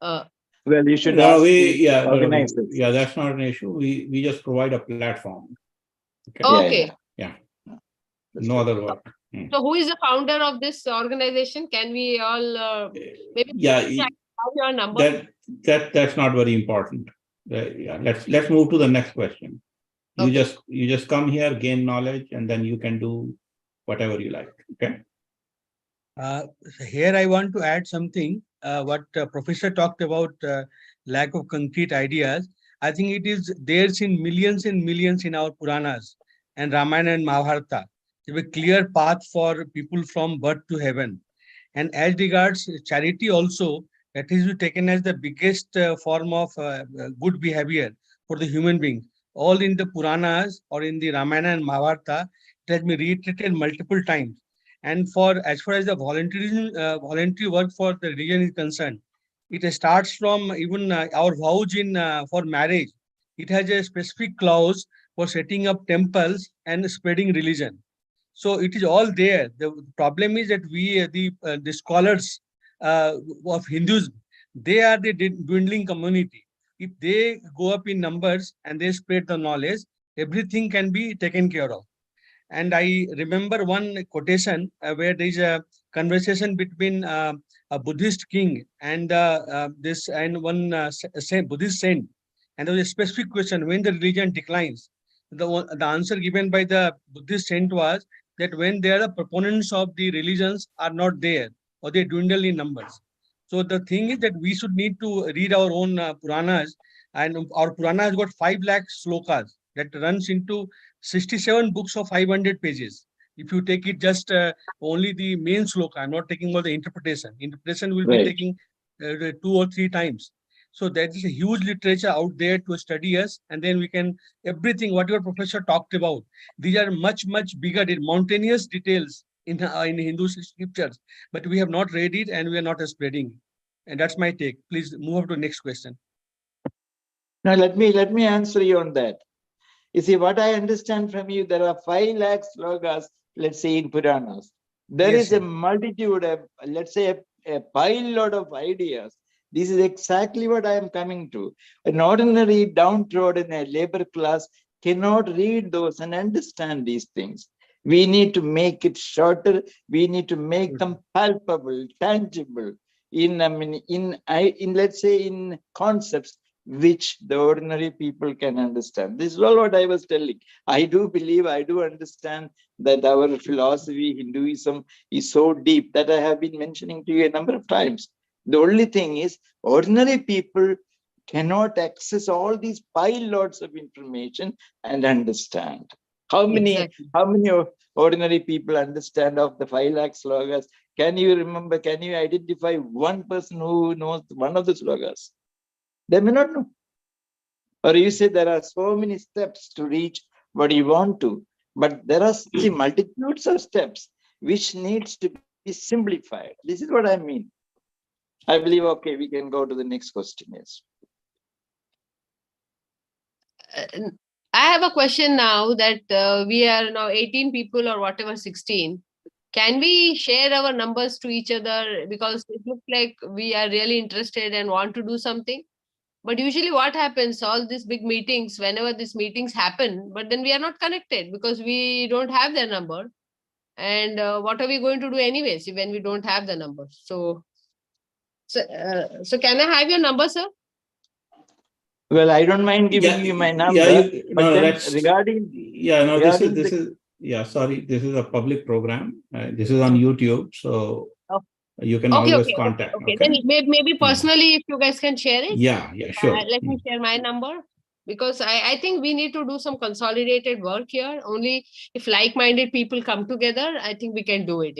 Well, you should ask organizers. Yeah, that's not an issue. We just provide a platform. Okay. Yeah. No other work. So who is the founder of this organization? Can we all maybe have your number? That's not very important. Let's move to the next question. You just come here, gain knowledge, and then you can do whatever you like. Okay. Here I want to add something. What Professor talked about, lack of concrete ideas. I think it is there's in millions and millions in our Puranas and Ramayana and Mahabharata. There is a clear path for people from birth to heaven. And as regards charity also, that is taken as the biggest form of good behavior for the human being. all in the Puranas or in the Ramayana and Mahabharata. It has been reiterated multiple times. And for as far as the voluntary work for the religion is concerned, it starts from even our vows in for marriage. It has a specific clause for setting up temples and spreading religion. So it is all there. The problem is that we, the scholars of Hindus, they are the dwindling community. If they go up in numbers and they spread the knowledge, everything can be taken care of. And I remember one quotation where there is a conversation between a Buddhist king and this and one Buddhist saint, and there was a specific question: when the religion declines, the answer given by the Buddhist saint was that when there are proponents of the religions are not there or they dwindle in numbers. So the thing is that we should need to read our own Puranas, and our Purana has got 5 lakh slokas that runs into 67 books of 500 pages. If you take it just only the main sloka, I'm not taking about the interpretation. Interpretation will be taking 2 or 3 times. So there is a huge literature out there to study us, and then we can everything what your professor talked about. These are much bigger, mountainous details in Hindu scriptures, but we have not read it and we are not spreading. And that's my take. Please move on to the next question. Now let me answer you on that. You see, what I understand from you, there are 5 lakh slokas, let's say in Puranas. There is a multitude of, let's say, a pile load of ideas. This is exactly what I am coming to. An ordinary downtrodden labor class cannot read those and understand these things. We need to make it shorter. We need to make them palpable, tangible, in let's say in concepts which the ordinary people can understand. This is all what I was telling. I do believe, I do understand that our philosophy, Hinduism, is so deep that I have been mentioning to you a number of times. The only thing is, ordinary people cannot access all these pile loads of information and understand. How many ordinary people understand of the 5 lakh slogas? Can you remember, can you identify one person who knows one of the slogas? They may not know. Or you say there are so many steps to reach what you want to, but there are multitudes of steps which needs to be simplified. This is what I mean. I believe, okay, we can go to the next question. Yes. I have a question now that we are now 18 people or whatever, 16. Can we share our numbers to each other? Because it looks like we are really interested and want to do something. But usually what happens, all these big meetings, whenever these meetings happen, but then we are not connected because we don't have their number. And what are we going to do anyways when we don't have the number? So can I have your number, sir? Well, I don't mind giving you my number. Sorry, this is a public program. This is on YouTube, so you can always contact. Okay. Then maybe personally, if you guys can share it. Yeah, sure. Let me share my number, because I think we need to do some consolidated work here. Only if like-minded people come together, I think we can do it,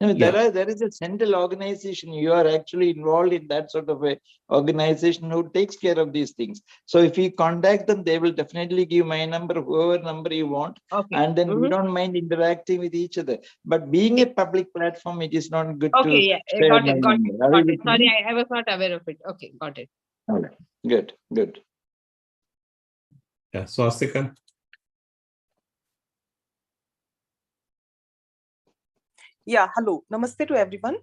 No, there is a central organization. You are actually involved in that sort of a organization who takes care of these things. So if you contact them, they will definitely give my number, whoever number you want. Okay. And then we don't mind interacting with each other. But being a public platform, it is not good to share got it. Sorry, I was not aware of it. Okay, got it. All right. Good. Yeah, Swastika. Yeah, hello. Namaste to everyone.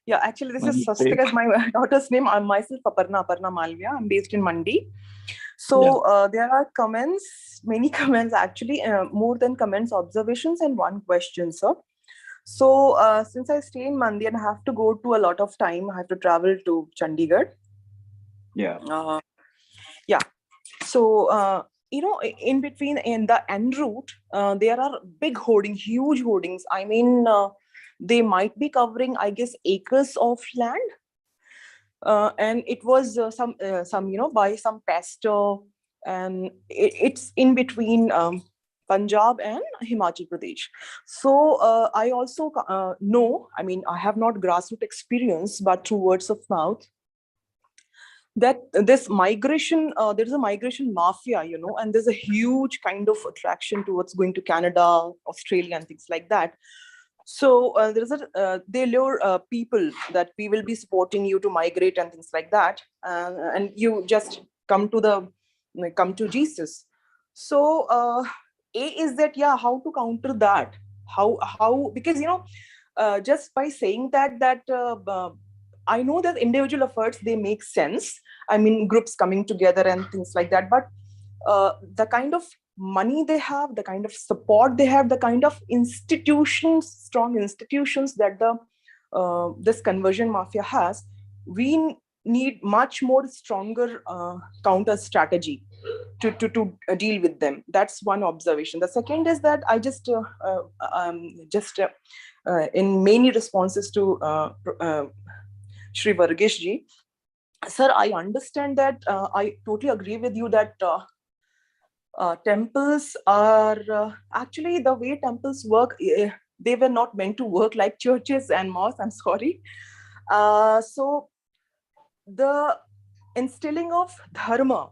Yeah, actually, this is Swastika, my daughter's name. I'm myself Aparna Malviya. I'm based in Mandi. So there are comments, many comments actually, more than comments, observations, and one question, sir. So since I stay in Mandi and I have to go to a lot of time, I have to travel to Chandigarh. Yeah. So, in between, in the en route, there are big hoardings, huge hoardings. I mean, they might be covering, I guess, acres of land. And it was some by some pastor, and it's in between Punjab and Himachal Pradesh. So I also know, I mean, I have not grassroots experience, but through words of mouth, that this migration, there's a migration mafia, you know, and there's a huge kind of attraction towards going to Canada, Australia, and things like that. So they lure people that we will be supporting you to migrate and things like that, and you just come to Jesus. So is that, yeah, how to counter that? How because, you know, just by saying that I know that individual efforts, they make sense. I mean, groups coming together and things like that, but the kind of money they have, the kind of support they have, the kind of institutions, strong institutions that this conversion mafia has, we need much more stronger counter strategy to deal with them. That's one observation. The second is that I just in many responses to Shri Varghese ji, sir, I understand that I totally agree with you that temples are actually, the way temples work, they were not meant to work like churches and mosques. I'm sorry. So the instilling of dharma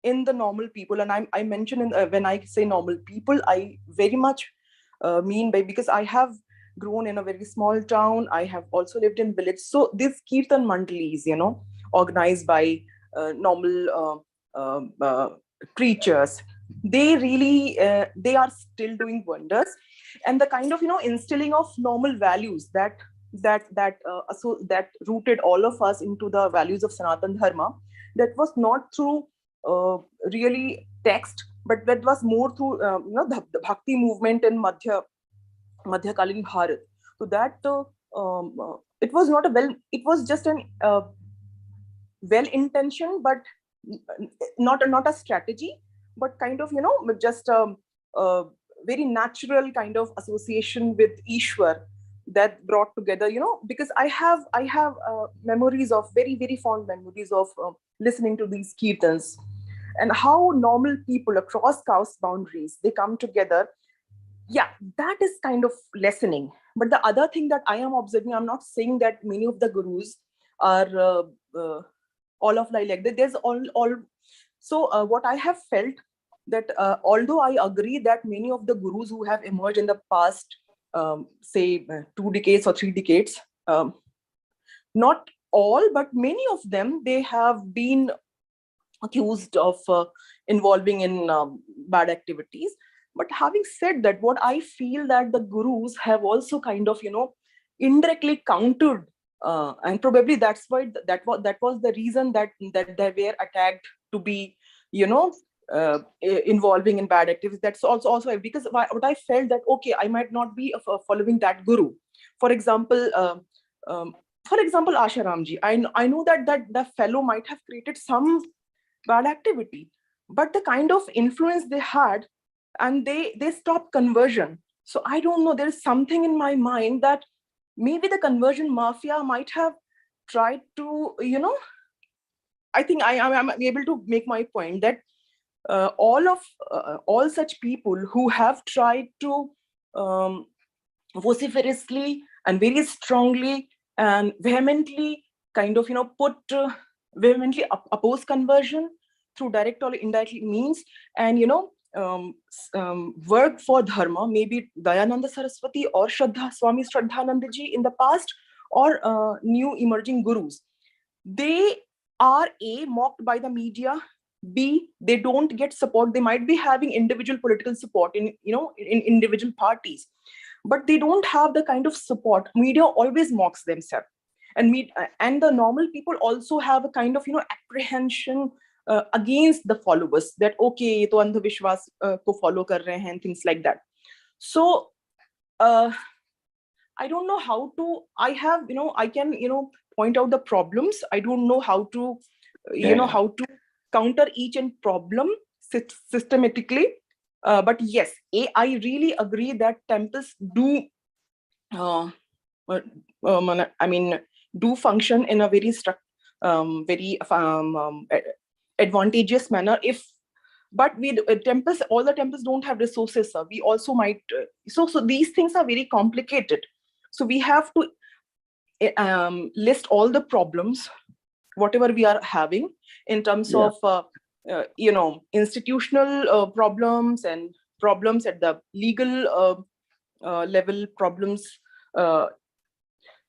in the normal people, and I mention when I say normal people, I very much mean by, because I have grown in a very small town. I have also lived in village. So these kirtan mandalis, you know, organized by normal preachers, they really they are still doing wonders. And the kind of, you know, instilling of normal values that rooted all of us into the values of Sanatan Dharma, that was not through really text, but that was more through you know, the bhakti movement in Madhyakalin Bharat. So that it was not it was just an well-intentioned, but not a strategy, but kind of, you know, just a very natural kind of association with Ishwar that brought together, you know, because I have memories of very fond memories of listening to these kirtans, and how normal people across caste boundaries, they come together. Yeah, that is kind of lessening. But the other thing that I am observing, I'm not saying that many of the gurus are all of like that. There's all. So what I have felt that although I agree that many of the gurus who have emerged in the past, say 2 decades or 3 decades, not all, but many of them, they have been accused of involving in bad activities. But having said that, what I feel that the gurus have also kind of, you know, indirectly countered, and probably that's why that was the reason that they were attacked to be, you know, involving in bad activities. That's also because what I felt that, okay, I might not be following that guru. For example, Asharamji, I know that the fellow might have created some bad activity, but the kind of influence they had, and they stopped conversion. So I don't know, there's something in my mind that maybe the conversion mafia might have tried to, you know, I think I'm able to make my point that all such people who have tried to vociferously and very strongly and vehemently kind of, you know, vehemently oppose conversion through direct or indirect means, and, you know, work for dharma, maybe Dayananda Saraswati or Swami Shraddhananda ji in the past, or new emerging gurus, they are mocked by the media. B, they don't get support. They might be having individual political support in, you know, in individual parties, but they don't have the kind of support. Media always mocks themselves, and the normal people also have a kind of, you know, apprehension against the followers, that okay, to andhavishwas ko follow kar rahe hain, things like that. So I don't know how to. I have, you know, I can, you know, point out the problems. I don't know how to, you know, how to counter each and problem systematically. But yes, I really agree that temples do, I mean, do function in a very advantageous manner. But temples, all the temples don't have resources. We also might, so these things are very complicated. So we have to list all the problems whatever we are having in terms Yeah. of institutional problems and problems at the legal level problems,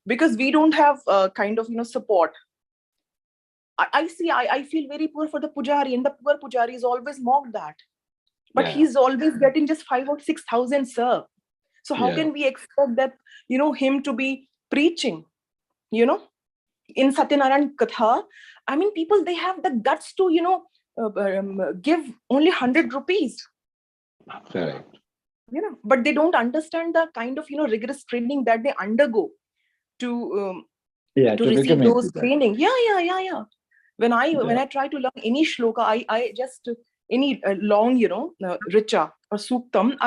because we don't have kind of support. I feel very poor for the pujari, and the poor pujari is always mocked that, but Yeah. he's always getting just 5,000 or 6,000, sir. So how Yeah. can we expect that him to be preaching in Satyanarayan Katha? I mean, people, they have the guts to give only 100 rupees, Correct. but they don't understand the kind of rigorous training that they undergo to Yeah. to To receive become those into that. training. Yeah. When I try to learn any shloka, I just any long richa or suktam,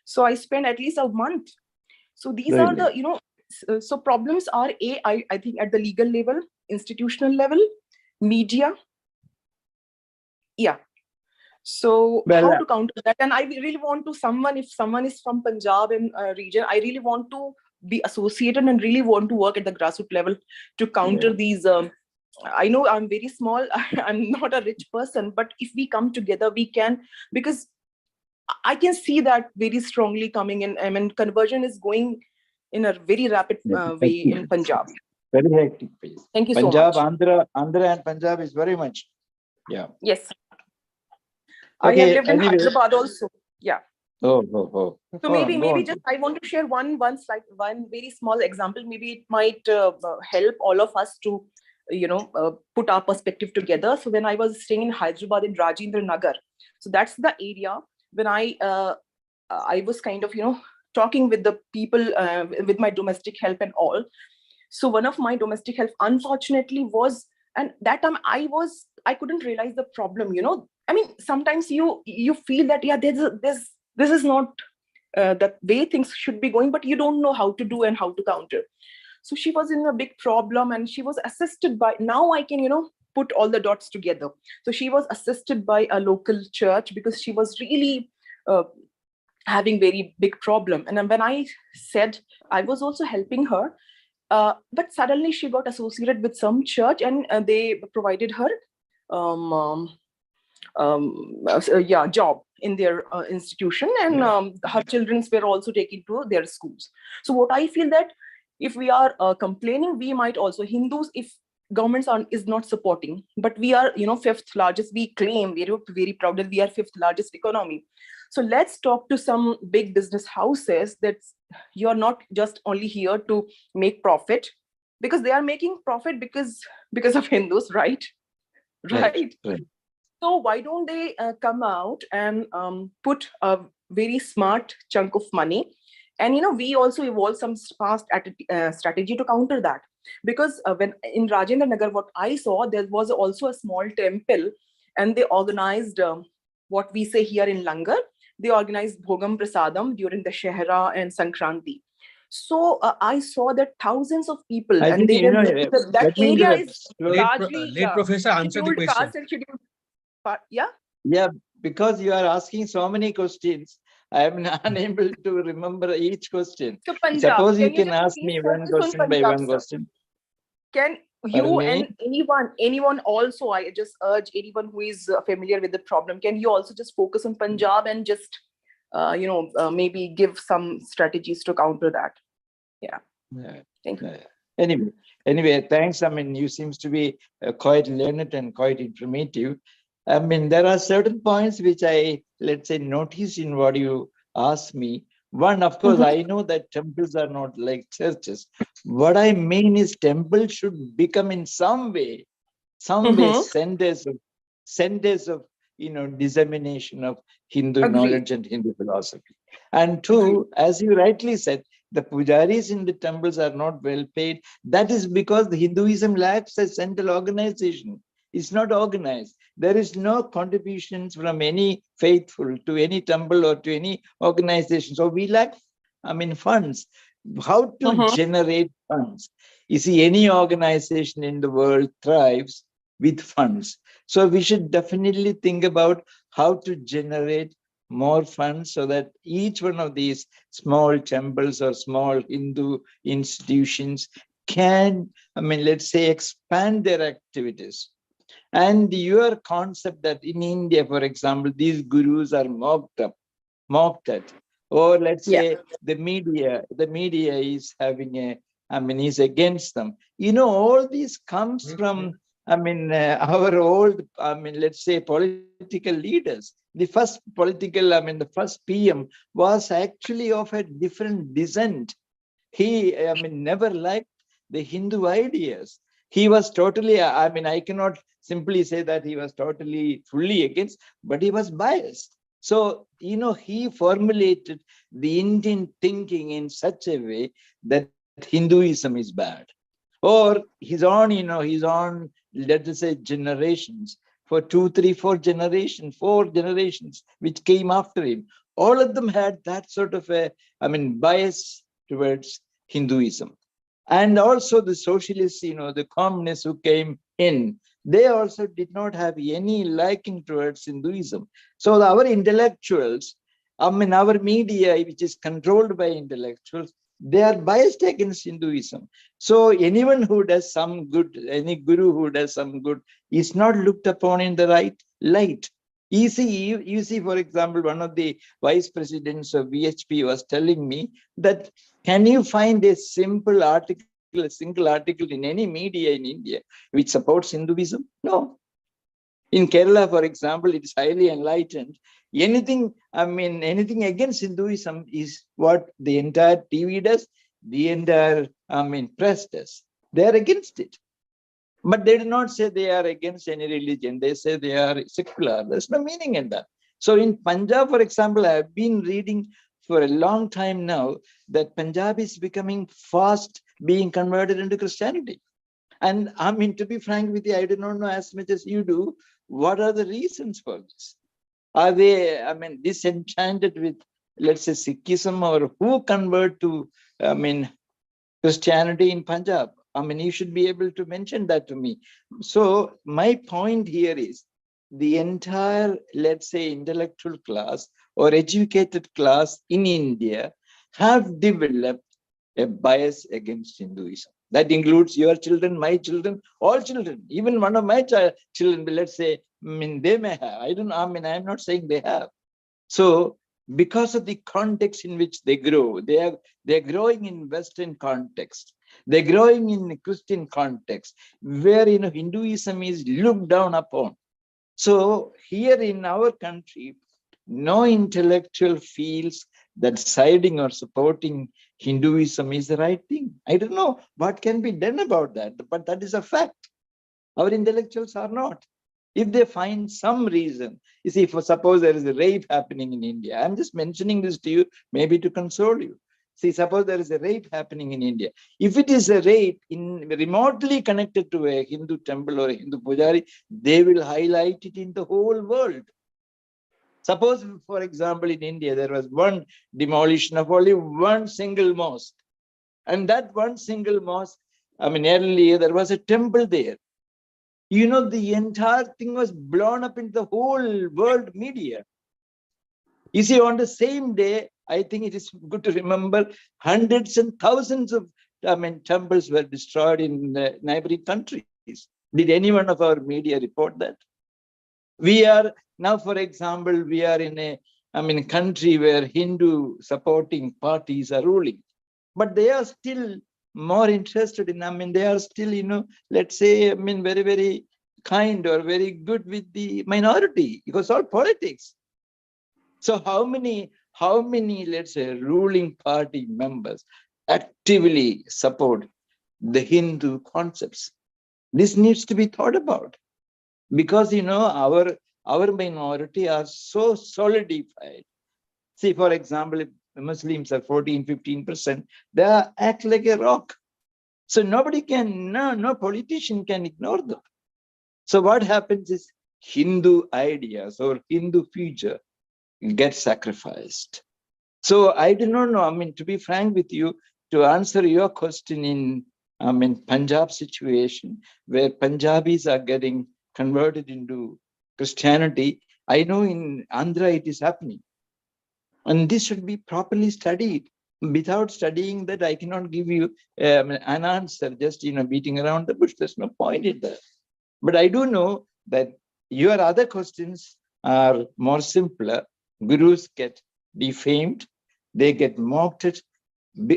so I spend at least a month. So these are Really? the so problems are I think at the legal level, institutional level, media. Yeah. So Well, how to counter that? And I really want to if someone is from Punjab and region, I really want to be associated and really want to work at the grassroots level to counter Yeah. these. I know I'm very small, I'm not a rich person, but if we come together, we can, because I can see that very strongly coming in. I mean, conversion is going in a very rapid way in Punjab. Very hectic pace. Thank you Punjab, so much. Andhra and Punjab is very much. Yeah. Yes. I have Okay. lived in Anyway. Hyderabad also. Yeah. Oh. So Go on, maybe go just on. I want to share one very small example. Maybe it might help all of us to put our perspective together. So when I was staying in Hyderabad in Rajendra Nagar, so that's the area when I was kind of talking with the people with my domestic help and all. So one of my domestic help unfortunately was, and that time I couldn't realize the problem. I mean, sometimes you feel that this is not the way things should be going, but you don't know how to do and how to counter. So she was in a big problem, and she was assisted by, now I can put all the dots together. So she was assisted by a local church because she was really having very big problem. And then when I said, I was also helping her, but suddenly she got associated with some church, and they provided her job in their institution, and her children were also taken to their schools. So what I feel that if we are complaining, we might also, Hindus, if governments is not supporting, but we are fifth largest, we claim very, very proud that we are fifth largest economy. So let's talk to some big business houses that you're not just only here to make profit, because they are making profit because of Hindus, right? Right. So why don't they come out and put a very smart chunk of money? And we also evolve some fast strategy to counter that. Because when in Rajendra Nagar, what I saw, there was also a small temple, and they organized what we say here in Langar. They organized Bhogam Prasadam during the Shehra and Sankranti. So I saw that thousands of people, and they were that area is largely late professor, answer the scheduled question. caste and scheduled. Yeah. Yeah, because you are asking so many questions, I am unable to remember each question. So Punjab, Suppose you can can ask me one question by Punjab, one sir? question. Can you and anyone also, I just urge anyone who is familiar with the problem, can you also just focus on Punjab and just maybe give some strategies to counter that? Yeah. Thank you. Anyway, thanks. I mean, you seems to be quite learned and quite informative. I mean, there are certain points which I, let's say, noticed in what you asked me. One, of course, I know that temples are not like churches. What I mean is temples should become in some way centers of dissemination of Hindu knowledge and Hindu philosophy. And two, as you rightly said, the pujaris in the temples are not well paid. That is because the Hinduism lacks a central organization. It's not organized. There is no contributions from any faithful to any temple or to any organization. So we lack, funds. How to generate funds? You see, any organization in the world thrives with funds. So we should definitely think about how to generate more funds so that each one of these small temples or small Hindu institutions can, let's say, expand their activities. And your concept that in India, for example, these gurus are mocked at, or let's say the media is having is against them. All these comes from, our old, let's say, political leaders. The first political, the first PM was actually of a different descent. He, never liked the Hindu ideas. He was totally, I cannot simply say that he was totally fully against, but he was biased. So, he formulated the Indian thinking in such a way that Hinduism is bad. Or his own, let us say, generations, for 2, 3, 4 generations, which came after him, all of them had that sort of a, bias towards Hinduism. And also the socialists, the communists who came in, they also did not have any liking towards Hinduism. So our intellectuals, our media, which is controlled by intellectuals, they are biased against Hinduism. So anyone who does some good, any guru who does some good, is not looked upon in the right light. You see, for example, one of the vice presidents of VHP was telling me that, can you find a single article in any media in India which supports Hinduism? No. In Kerala, for example, it is highly enlightened. Anything against Hinduism is what the entire TV does, the entire, press does. They are against it. But they do not say they are against any religion. They say they are secular. There's no meaning in that. So in Punjab, for example, I have been reading for a long time now that Punjab is becoming fast being converted into Christianity. And to be frank with you, I do not know as much as you do, what are the reasons for this? Are they, disenchanted with, let's say, Sikhism, or who convert to, Christianity in Punjab? You should be able to mention that to me. So my point here is, the entire, let's say, intellectual class or educated class in India have developed a bias against Hinduism. That includes your children, my children, all children. Even one of my children, let's say, they may have. I don't know. I'm not saying they have. So because of the context in which they grow, they're growing in Western context. They're growing in Christian context, where Hinduism is looked down upon. So here in our country, no intellectual feels that siding or supporting Hinduism is the right thing. I don't know what can be done about that, but that is a fact. Our intellectuals are not. If they find some reason, you see, for suppose there is a rape happening in India, I'm just mentioning this to you, maybe to console you. See, suppose there is a rape happening in India. If it is a rape remotely connected to a Hindu temple or a Hindu pujari, they will highlight it in the whole world. Suppose, for example, in India, there was one demolition of only one single mosque. And that one single mosque, earlier there was a temple there. The entire thing was blown up in the whole world media. You see, on the same day, I think it is good to remember, hundreds and thousands of temples were destroyed in neighboring countries. Did any one of our media report that? We are now, for example, we are in a country where Hindu supporting parties are ruling, but they are still more interested in, they are still, let's say, very, very kind or very good with the minority, because all politics. So how many, let's say, ruling party members actively support the Hindu concepts? This needs to be thought about, because, our minority are so solidified. See, for example, if the Muslims are 14, 15%, they act like a rock. So nobody can, no politician can ignore them. So what happens is Hindu ideas or Hindu future get sacrificed. So I do not know, to be frank with you, to answer your question in, Punjab situation, where Punjabis are getting converted into Christianity, I know in Andhra it is happening. And this should be properly studied. Without studying that, I cannot give you an answer, just, beating around the bush. There's no point in that. But I do know that your other questions are more simpler. Gurus get defamed, they get mocked,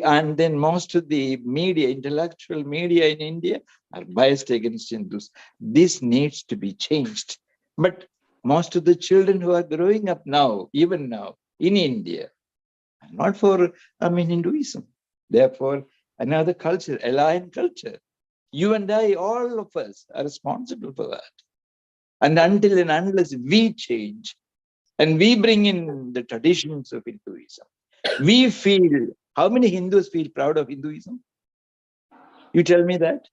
and then most of the media, intellectual media in India, are biased against Hindus. This needs to be changed. But most of the children who are growing up now, even now, in India, are not for, Hinduism. Therefore, another culture, alien culture. You and I, all of us, are responsible for that. And until and unless we change, and we bring in the traditions of Hinduism, we feel, how many Hindus feel proud of Hinduism? You tell me that.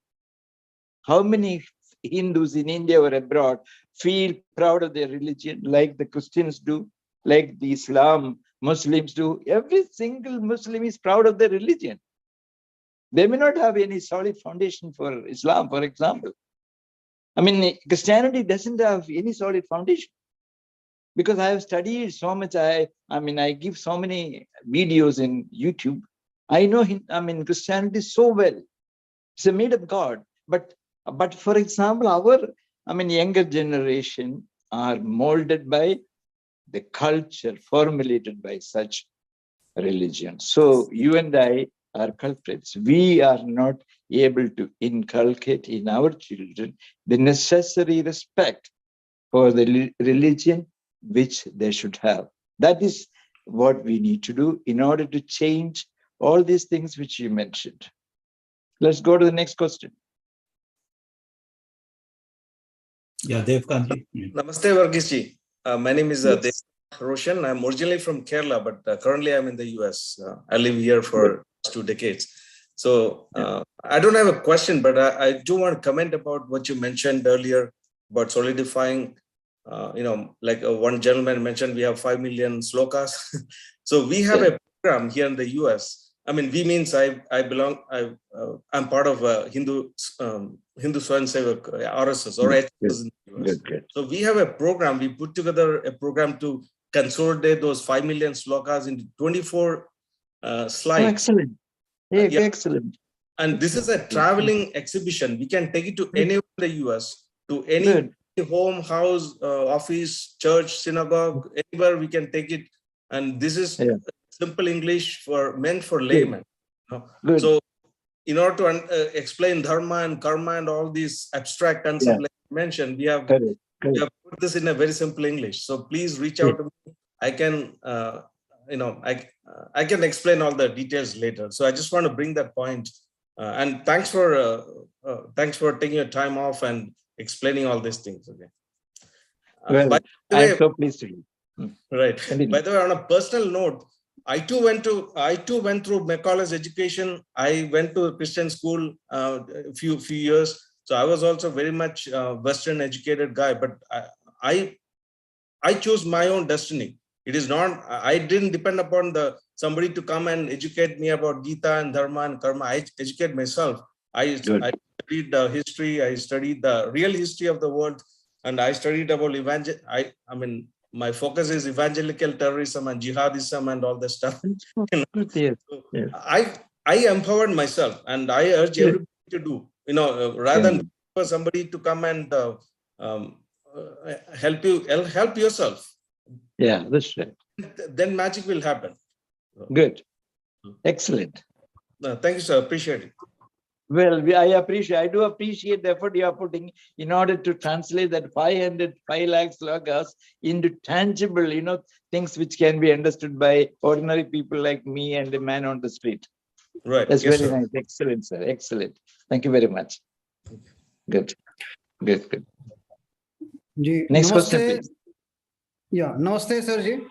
How many Hindus in India or abroad feel proud of their religion, like the Christians do, like the Muslims do? Every single Muslim is proud of their religion. They may not have any solid foundation for Islam, for example. Christianity doesn't have any solid foundation. Because I have studied so much, I give so many videos in YouTube. I know, Christianity so well. It's a made-up God. But for example, our, younger generation are molded by the culture formulated by such religion. So you and I are culprits. We are not able to inculcate in our children the necessary respect for the religion which they should have. That is what we need to do in order to change all these things which you mentioned. Let's go to the next question. Yeah, Devkanji. Namaste, Varghese. My name is Yes. Dev Roshan. I'm originally from Kerala, but currently I'm in the US. I live here for 2 decades. So I don't have a question, but I do want to comment about what you mentioned earlier about solidifying. Like one gentleman mentioned, we have 5 million slokas. So we have a program here in the US. We means I'm part of Hindu Swayamsevak, RSS or HSS in the US. Good. So we have a program. We put together a program to consolidate those 5 million slokas into 24 slides. Oh, excellent. Excellent. And this is a traveling exhibition. We can take it to anywhere in the US, to any home, house, office, church, synagogue, anywhere we can take it. And this is simple English meant for laymen. So in order to explain dharma and karma and all these abstract concepts like you mentioned, we have put this in a very simple English. So please reach out to me. I can, I can explain all the details later. So I just want to bring that point. And thanks for taking your time off and explaining all these things. Okay. I'm so pleased to you. Right. By the way, on a personal note, I too went through Macaulay's education. I went to a Christian school a few years. So I was also very much Western educated guy, but I chose my own destiny. It is not, I didn't depend upon somebody to come and educate me about Gita and Dharma and Karma. I educate myself. I studied the history. I studied the real history of the world. And I studied about my focus is evangelical terrorism and jihadism and all that stuff. I empowered myself, and I urge everybody to do, rather than for somebody to come and help yourself. Yeah, that's right. Then magic will happen. Good. Excellent. Thank you, sir. Appreciate it. Well, I do appreciate the effort you are putting in order to translate that 5 lakh slokas into tangible, things which can be understood by ordinary people like me and the man on the street. Right. That's very nice. Excellent, sir. Excellent. Thank you very much. Good. Next question, please. Yeah, namaste, sir ji.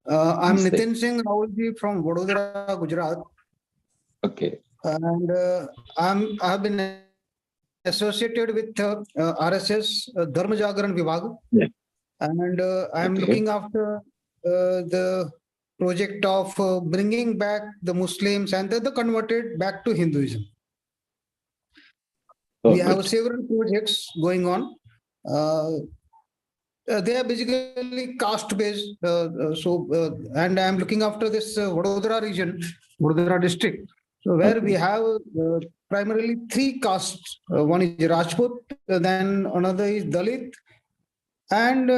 I'm Nitin Singh Rahulji from Vadodara, Gujarat. Okay. And I have been associated with RSS Dharma Jagaran Vibhag. And I'm looking after the project of bringing back the Muslims and the converted back to Hinduism. We have several projects going on. they are basically caste based. And I'm looking after this Vadodara region, Vadodara district. So where we have primarily three castes. One is Rajput, then another is Dalit, and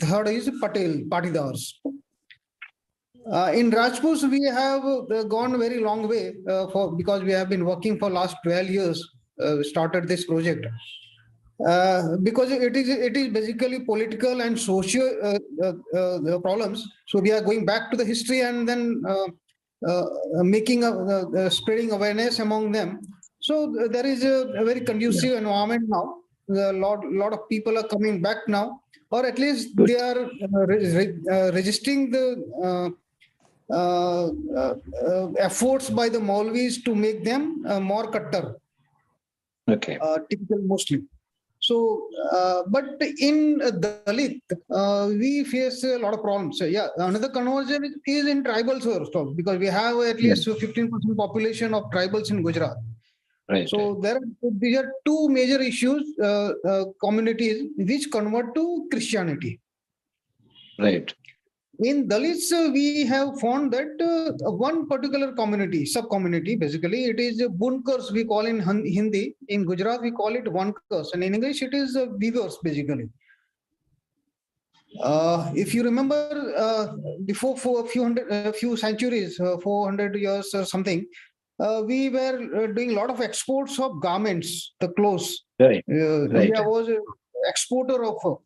third is Patel, Patidars. In Rajputs, we have gone very long way because we have been working for last 12 years. Started this project because it is basically political and social problems. So we are going back to the history and then spreading awareness among them. So there is a very conducive environment now. A lot of people are coming back now, or at least they are registering the efforts by the Maulvis to make them more kattar, typical Muslim. So, but in Dalit, we face a lot of problems. So, yeah, another conversion is in tribals also, because we have at least 15% population of tribals in Gujarat. Right. So these are two major issues, communities which convert to Christianity. Right. In Dalits, we have found that one particular community, sub-community, basically, it is bunkers, we call in Hindi. In Gujarat, we call it wankers. And in English, it is weavers, basically. If you remember, before for a few centuries, 400 years or something, we were doing a lot of exports of garments, the clothes. Right. India was an exporter of.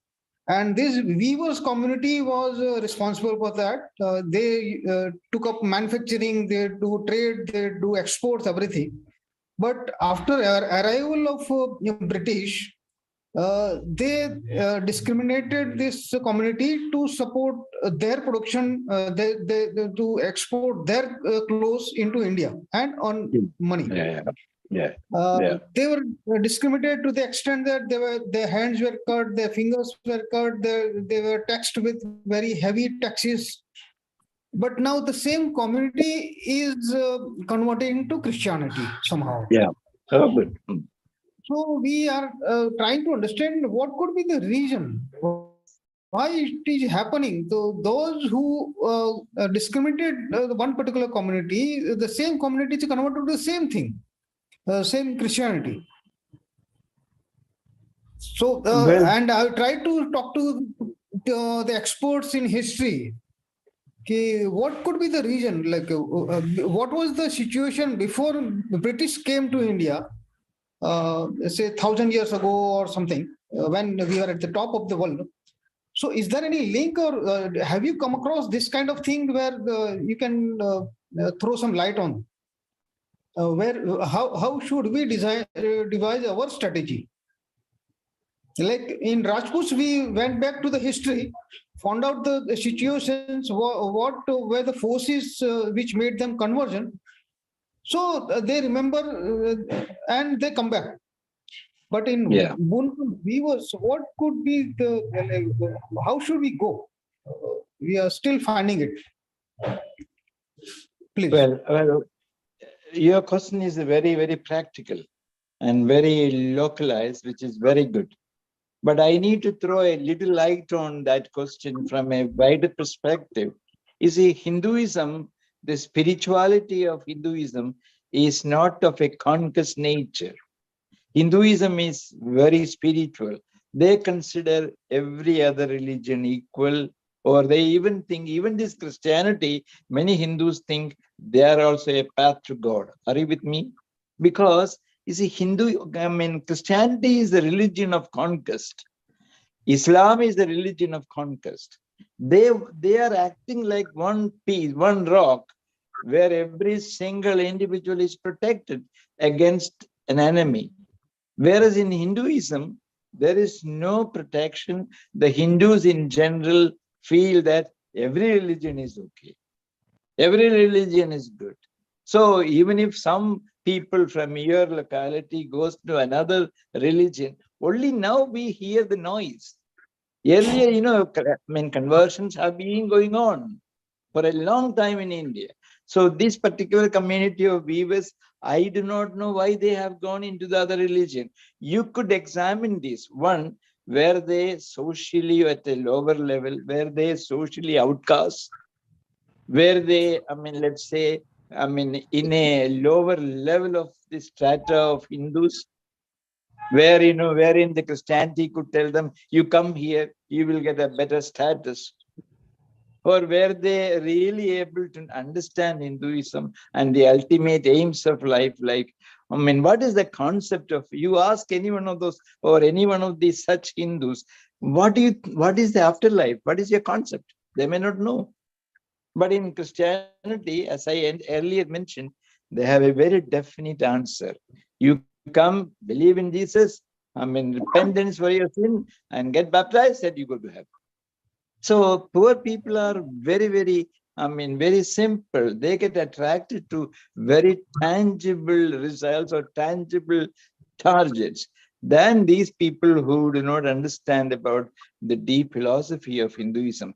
And this weavers community was responsible for that. They took up manufacturing, they do trade, they do exports, everything. But after arrival of British, they discriminated this community to support their production, to export their clothes into India and on money. They were discriminated to the extent that their hands were cut, their fingers were cut, they were taxed with very heavy taxes. But now the same community is converting to Christianity somehow. Yeah. Oh, good. So we are trying to understand what could be the reason why it is happening. So those who discriminated one particular community, the same community is converted to the same thing. Same Christianity. So, and I tried to talk to the experts in history. What could be the reason? Like, what was the situation before the British came to India, say 1,000 years ago or something, when we were at the top of the world? So, is there any link, or have you come across this kind of thing where you can throw some light on? How should we devise our strategy? Like in Rajputs, we went back to the history, found out the situations, what were the forces which made them conversion. So they remember and they come back. But in Bunku weavers, what could be how should we go? We are still finding it. Please. Well, your question is very, very practical and very localized, which is very good. But I need to throw a little light on that question from a wider perspective. You see, Hinduism, the spirituality of Hinduism is not of a conquest nature. Hinduism is very spiritual. They consider every other religion equal, or they even think, even this Christianity, many Hindus think they are also a path to God. Are you with me? Because you see, Christianity is the religion of conquest. Islam is the religion of conquest. They are acting like one piece, one rock, where every single individual is protected against an enemy. Whereas in Hinduism, there is no protection. The Hindus in general feel that every religion is okay. Every religion is good. So even if some people from your locality goes to another religion, only now we hear the noise. Earlier, conversions have been going on for a long time in India. So this particular community of weavers, I do not know why they have gone into the other religion. You could examine this. One, Were they socially at a lower level? Were they socially outcast? Were they, let's say, in a lower level of the strata of Hindus, where, wherein the Christianity could tell them, you come here, you will get a better status? Or were they really able to understand Hinduism and the ultimate aims of life? Like, what is the concept of, you ask any one of those or any one of these such Hindus, what is the afterlife? What is your concept? They may not know. But in Christianity, as I earlier mentioned, they have a very definite answer. You come, believe in Jesus, repentance for your sin, and get baptized, and you go to heaven. So poor people are very, very, very simple. They get attracted to very tangible results or tangible targets than these people who do not understand about the deep philosophy of Hinduism.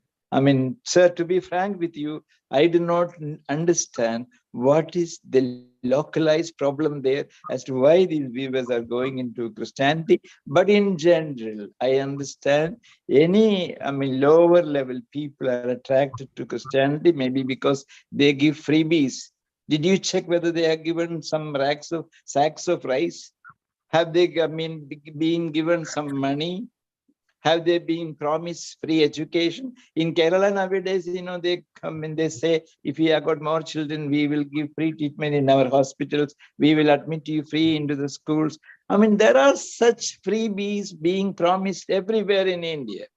Sir, to be frank with you, I do not understand what is the localized problem there as to why these viewers are going into Christianity. But in general, I understand any, lower level people are attracted to Christianity, maybe because they give freebies. Did you check whether they are given some sacks of rice? Have they, been given some money? Have they been promised free education? In Kerala nowadays, they come and they say, if we have got more children, we will give free treatment in our hospitals. We will admit you free into the schools. There are such freebies being promised everywhere in India.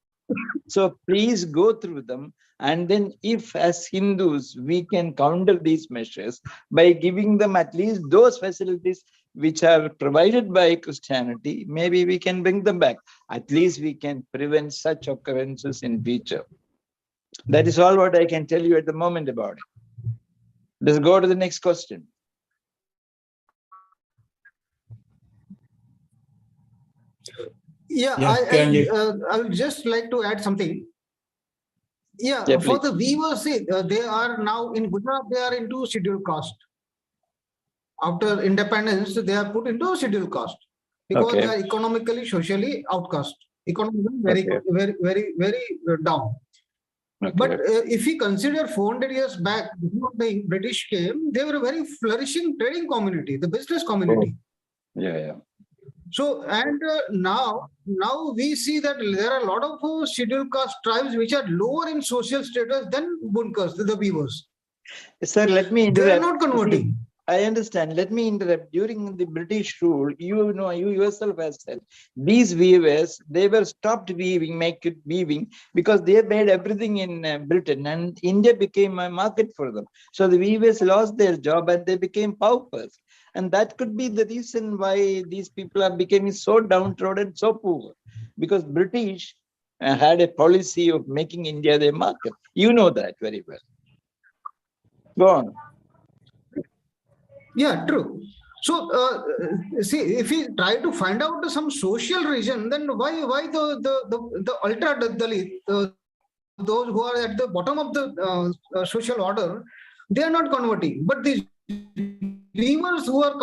So please go through them. And then if as Hindus, we can counter these measures by giving them at least those facilities which are provided by Christianity, maybe we can bring them back. At least we can prevent such occurrences in future. That is all what I can tell you at the moment about it. Let's go to the next question. Yeah, I would just like to add something. Yeah, for the viewers, they are now in Gujarat, they are into scheduled caste. After independence, they are put into scheduled caste because they are economically, socially outcast. Economically very down. But if we consider 400 years back, before the British came, they were a very flourishing trading community, the business community. So, and now we see that there are a lot of scheduled caste tribes which are lower in social status than bunkers, the weavers. Sir, let me interrupt. They are not converting. See, I understand. Let me interrupt. During the British rule, you yourself have said, these weavers, they were stopped weaving because they made everything in Britain, and India became a market for them. So the weavers lost their job and they became paupers. And that could be the reason why these people are becoming so downtrodden, so poor, because British had a policy of making India their market. You know that very well. Go on. Yeah, true. So, see, if we try to find out some social reason, then why the ultra Dalit, those who are at the bottom of the social order, they are not converting. But these weavers who are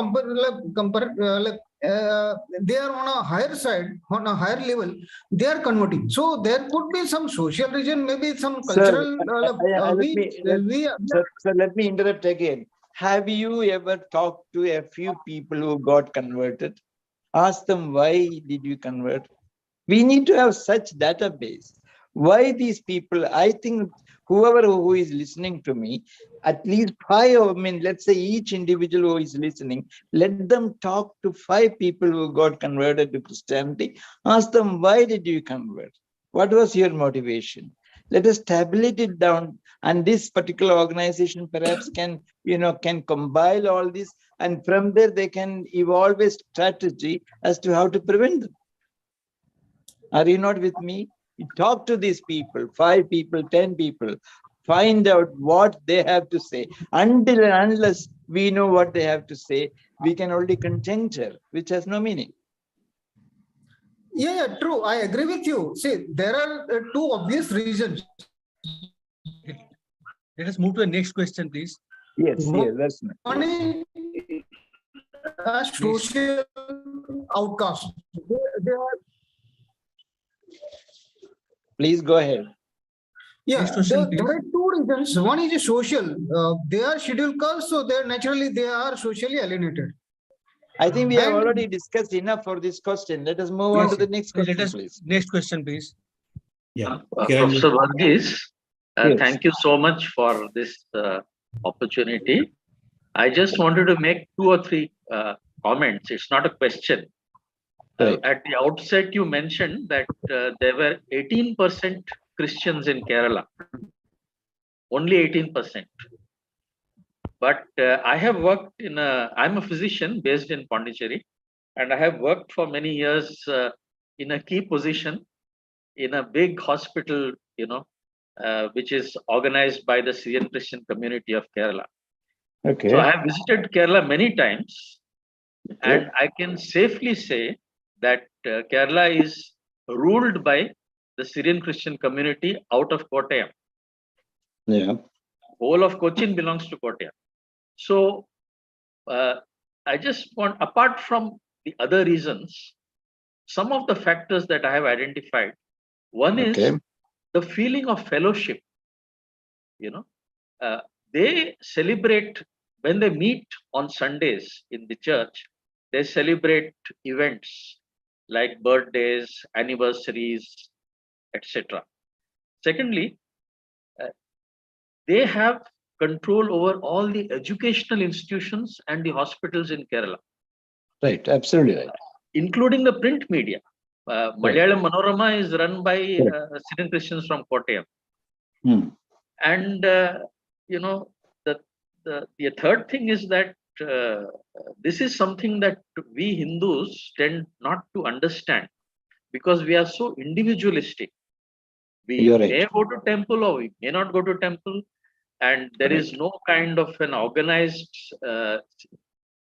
they are on a higher side, on a higher level, they are converting. So there could be some social reason, maybe some cultural. Sir, let me interrupt again. Have you ever talked to a few people who got converted? Ask them, why did you convert? We need to have such database. Why these people? I think whoever who is listening to me, at least 5, let's say each individual who is listening, let them talk to 5 people who got converted to Christianity. Ask them, why did you convert? What was your motivation? Let us tabulate it down, and this particular organization perhaps can compile all this, and from there they can evolve a strategy as to how to prevent them. Are you not with me? You talk to these people, 5 people, 10 people, find out what they have to say. Until and unless we know what they have to say, we can only conjecture, which has no meaning. Yeah, true. I agree with you. See, there are 2 obvious reasons. Let us move to the next question, please. Yes, that's nice. One is social outcast. Please go ahead. Yeah, Next question, there please. are two reasons. One is a social. They are scheduled castes, so they are socially alienated. I think we have And- already discussed enough for this question. Let us move on Yes, to the next Let question, us, please. next question, please. Yeah. Professor Varghese, Yes. thank you so much for this opportunity. I just wanted to make 2 or 3 comments. It's not a question. Right. At the outset, you mentioned that there were 18% Christians in Kerala. Only 18%. But I have worked I'm a physician based in Pondicherry, and I have worked for many years in a key position in a big hospital, which is organized by the Syrian Christian community of Kerala. Okay. So I have visited Kerala many times, and I can safely say that Kerala is ruled by the Syrian Christian community out of Kottayam. Yeah. Whole of Cochin belongs to Kottayam. So I just want, apart from the other reasons, some of the factors that I have identified. One Okay. is the feeling of fellowship. They celebrate when they meet on Sundays in the church. They celebrate events like birthdays, anniversaries, etc. Secondly, they have control over all the educational institutions and the hospitals in Kerala, Right. Absolutely right. including the print media. Malayalam Manorama is run by Syrian Christians from Kottayam. Hmm. And the third thing is that this is something that we Hindus tend not to understand because we are so individualistic. We You're right. may go to temple or we may not go to temple, and there is no kind of an organized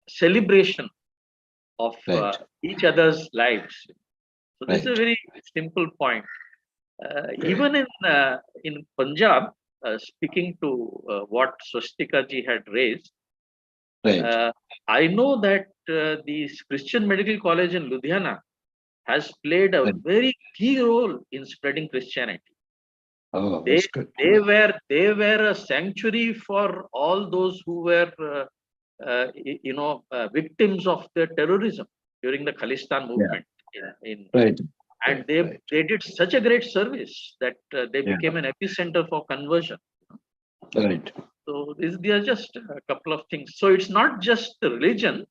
celebration of each other's lives. So this is a very simple point. Even in Punjab, speaking to what Swastika ji had raised, I know that the Christian Medical College in Ludhiana has played a very key role in spreading Christianity. Oh, They that's good. were a sanctuary for all those who were victims of the terrorism during the Khalistan movement. Right. And they did such a great service that they became an epicenter for conversion. Right. So these are just a couple of things. So it's not just the religion.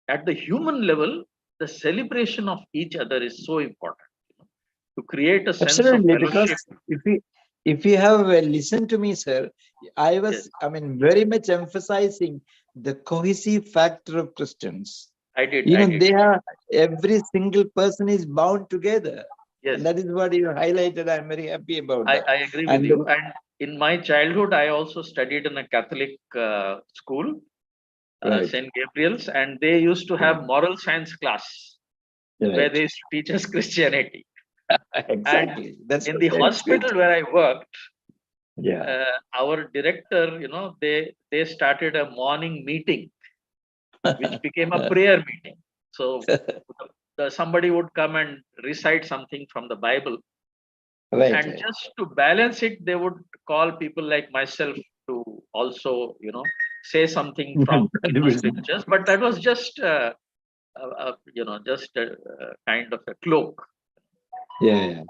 At the human level, the celebration of each other is so important to create a sense of fellowship. Because if you have listened to me, sir, I was, very much emphasizing the cohesive factor of Christians. I did. They are, every single person is bound together. Yes. And that is what you highlighted. I'm very happy about that. I agree with you. And in my childhood, I also studied in a Catholic school, St. Gabriel's, and they used to have moral science class where they used to teach us Christianity. Exactly. And in the hospital where I worked, our director, they started a morning meeting, which became a prayer meeting. So somebody would come and recite something from the Bible. And just to balance it, they would call people like myself to also, say something from the scriptures. But that was just, just a kind of a cloak. Yeah.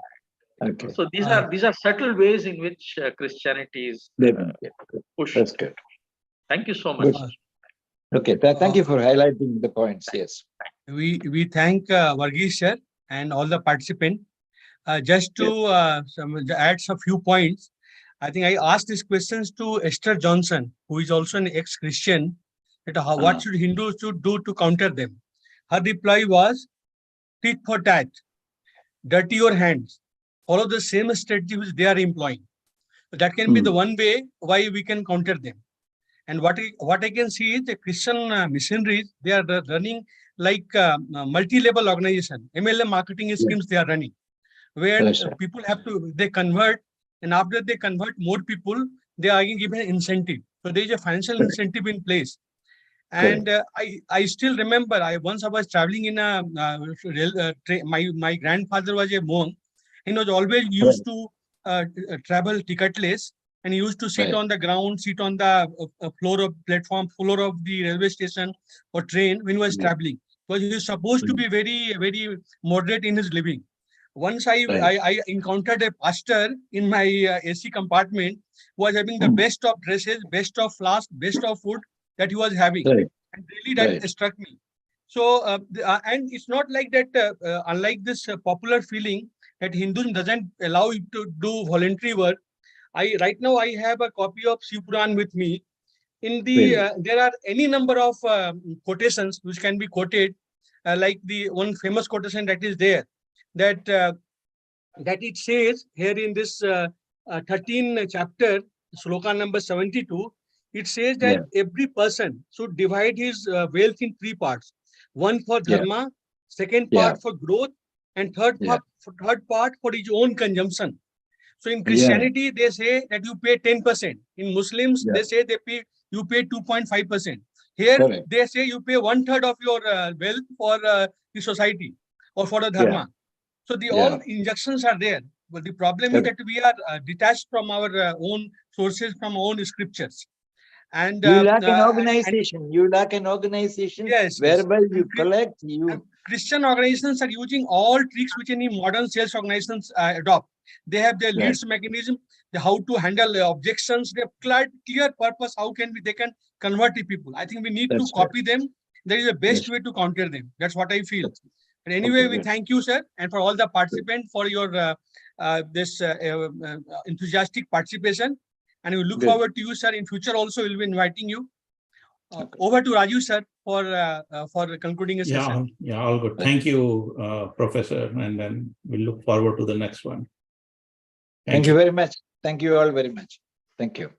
Okay. So these are subtle ways in which Christianity is pushed. That's good. Thank you so much. Okay. Thank you for highlighting the points. Yes. We thank Varghese sir and all the participants. Just to add some few points, I think I asked these questions to Esther Johnson, who is also an ex-Christian, that what should Hindus do to counter them. Her reply was, tit for tat, dirty your hands, follow the same strategy which they are employing. That can be the one way why we can counter them. And what I can see is the Christian missionaries, they are running like multi-level organization, MLM marketing schemes they are running, where people they convert, and after they convert more people, they are given an incentive. So there is a financial incentive in place. And I still remember, once I was traveling in a my grandfather was a monk, He was always used to travel ticketless, and he used to sit Right. on the ground, sit on the platform floor of the railway station or train when he was traveling. Because he was supposed to be very, very moderate in his living. Once I encountered a pastor in my AC compartment who was having the best of dresses, best of flask, best of food that he was having. Right. And really that struck me. So, and it's not like that, unlike this popular feeling that Hinduism doesn't allow you to do voluntary work. Right now I have a copy of Shiv Puran with me. In the there are any number of quotations which can be quoted, like the one famous quotation that is there, that that it says here in this 13 chapter, sloka number 72. It says that every person should divide his wealth in three parts: one for dharma, second part for growth, and third part for his own consumption. So in Christianity, they say that you pay 10%. In Muslims, they say you pay 2.5%. Here, they say you pay 1/3 of your wealth for the society or for the dharma. So the all injunctions are there. But the problem is that we are detached from our own sources, from our own scriptures. And you lack an organization. You lack an organization whereby you collect. Christian organizations are using all tricks which any modern sales organizations adopt. They have their leads mechanism, how to handle objections. They have clear purpose. How can they can convert the people? I think we need to copy them. That is the best way to counter them. That's what I feel. But anyway, we thank you, sir, and for all the participants for your this enthusiastic participation. And we look forward to you, sir. In future also, we'll be inviting you. Over to Raju, sir, for concluding a session. Yeah, all good. Thank you, Professor, and then we'll look forward to the next one. Thank you very much. Thank you all very much. Thank you.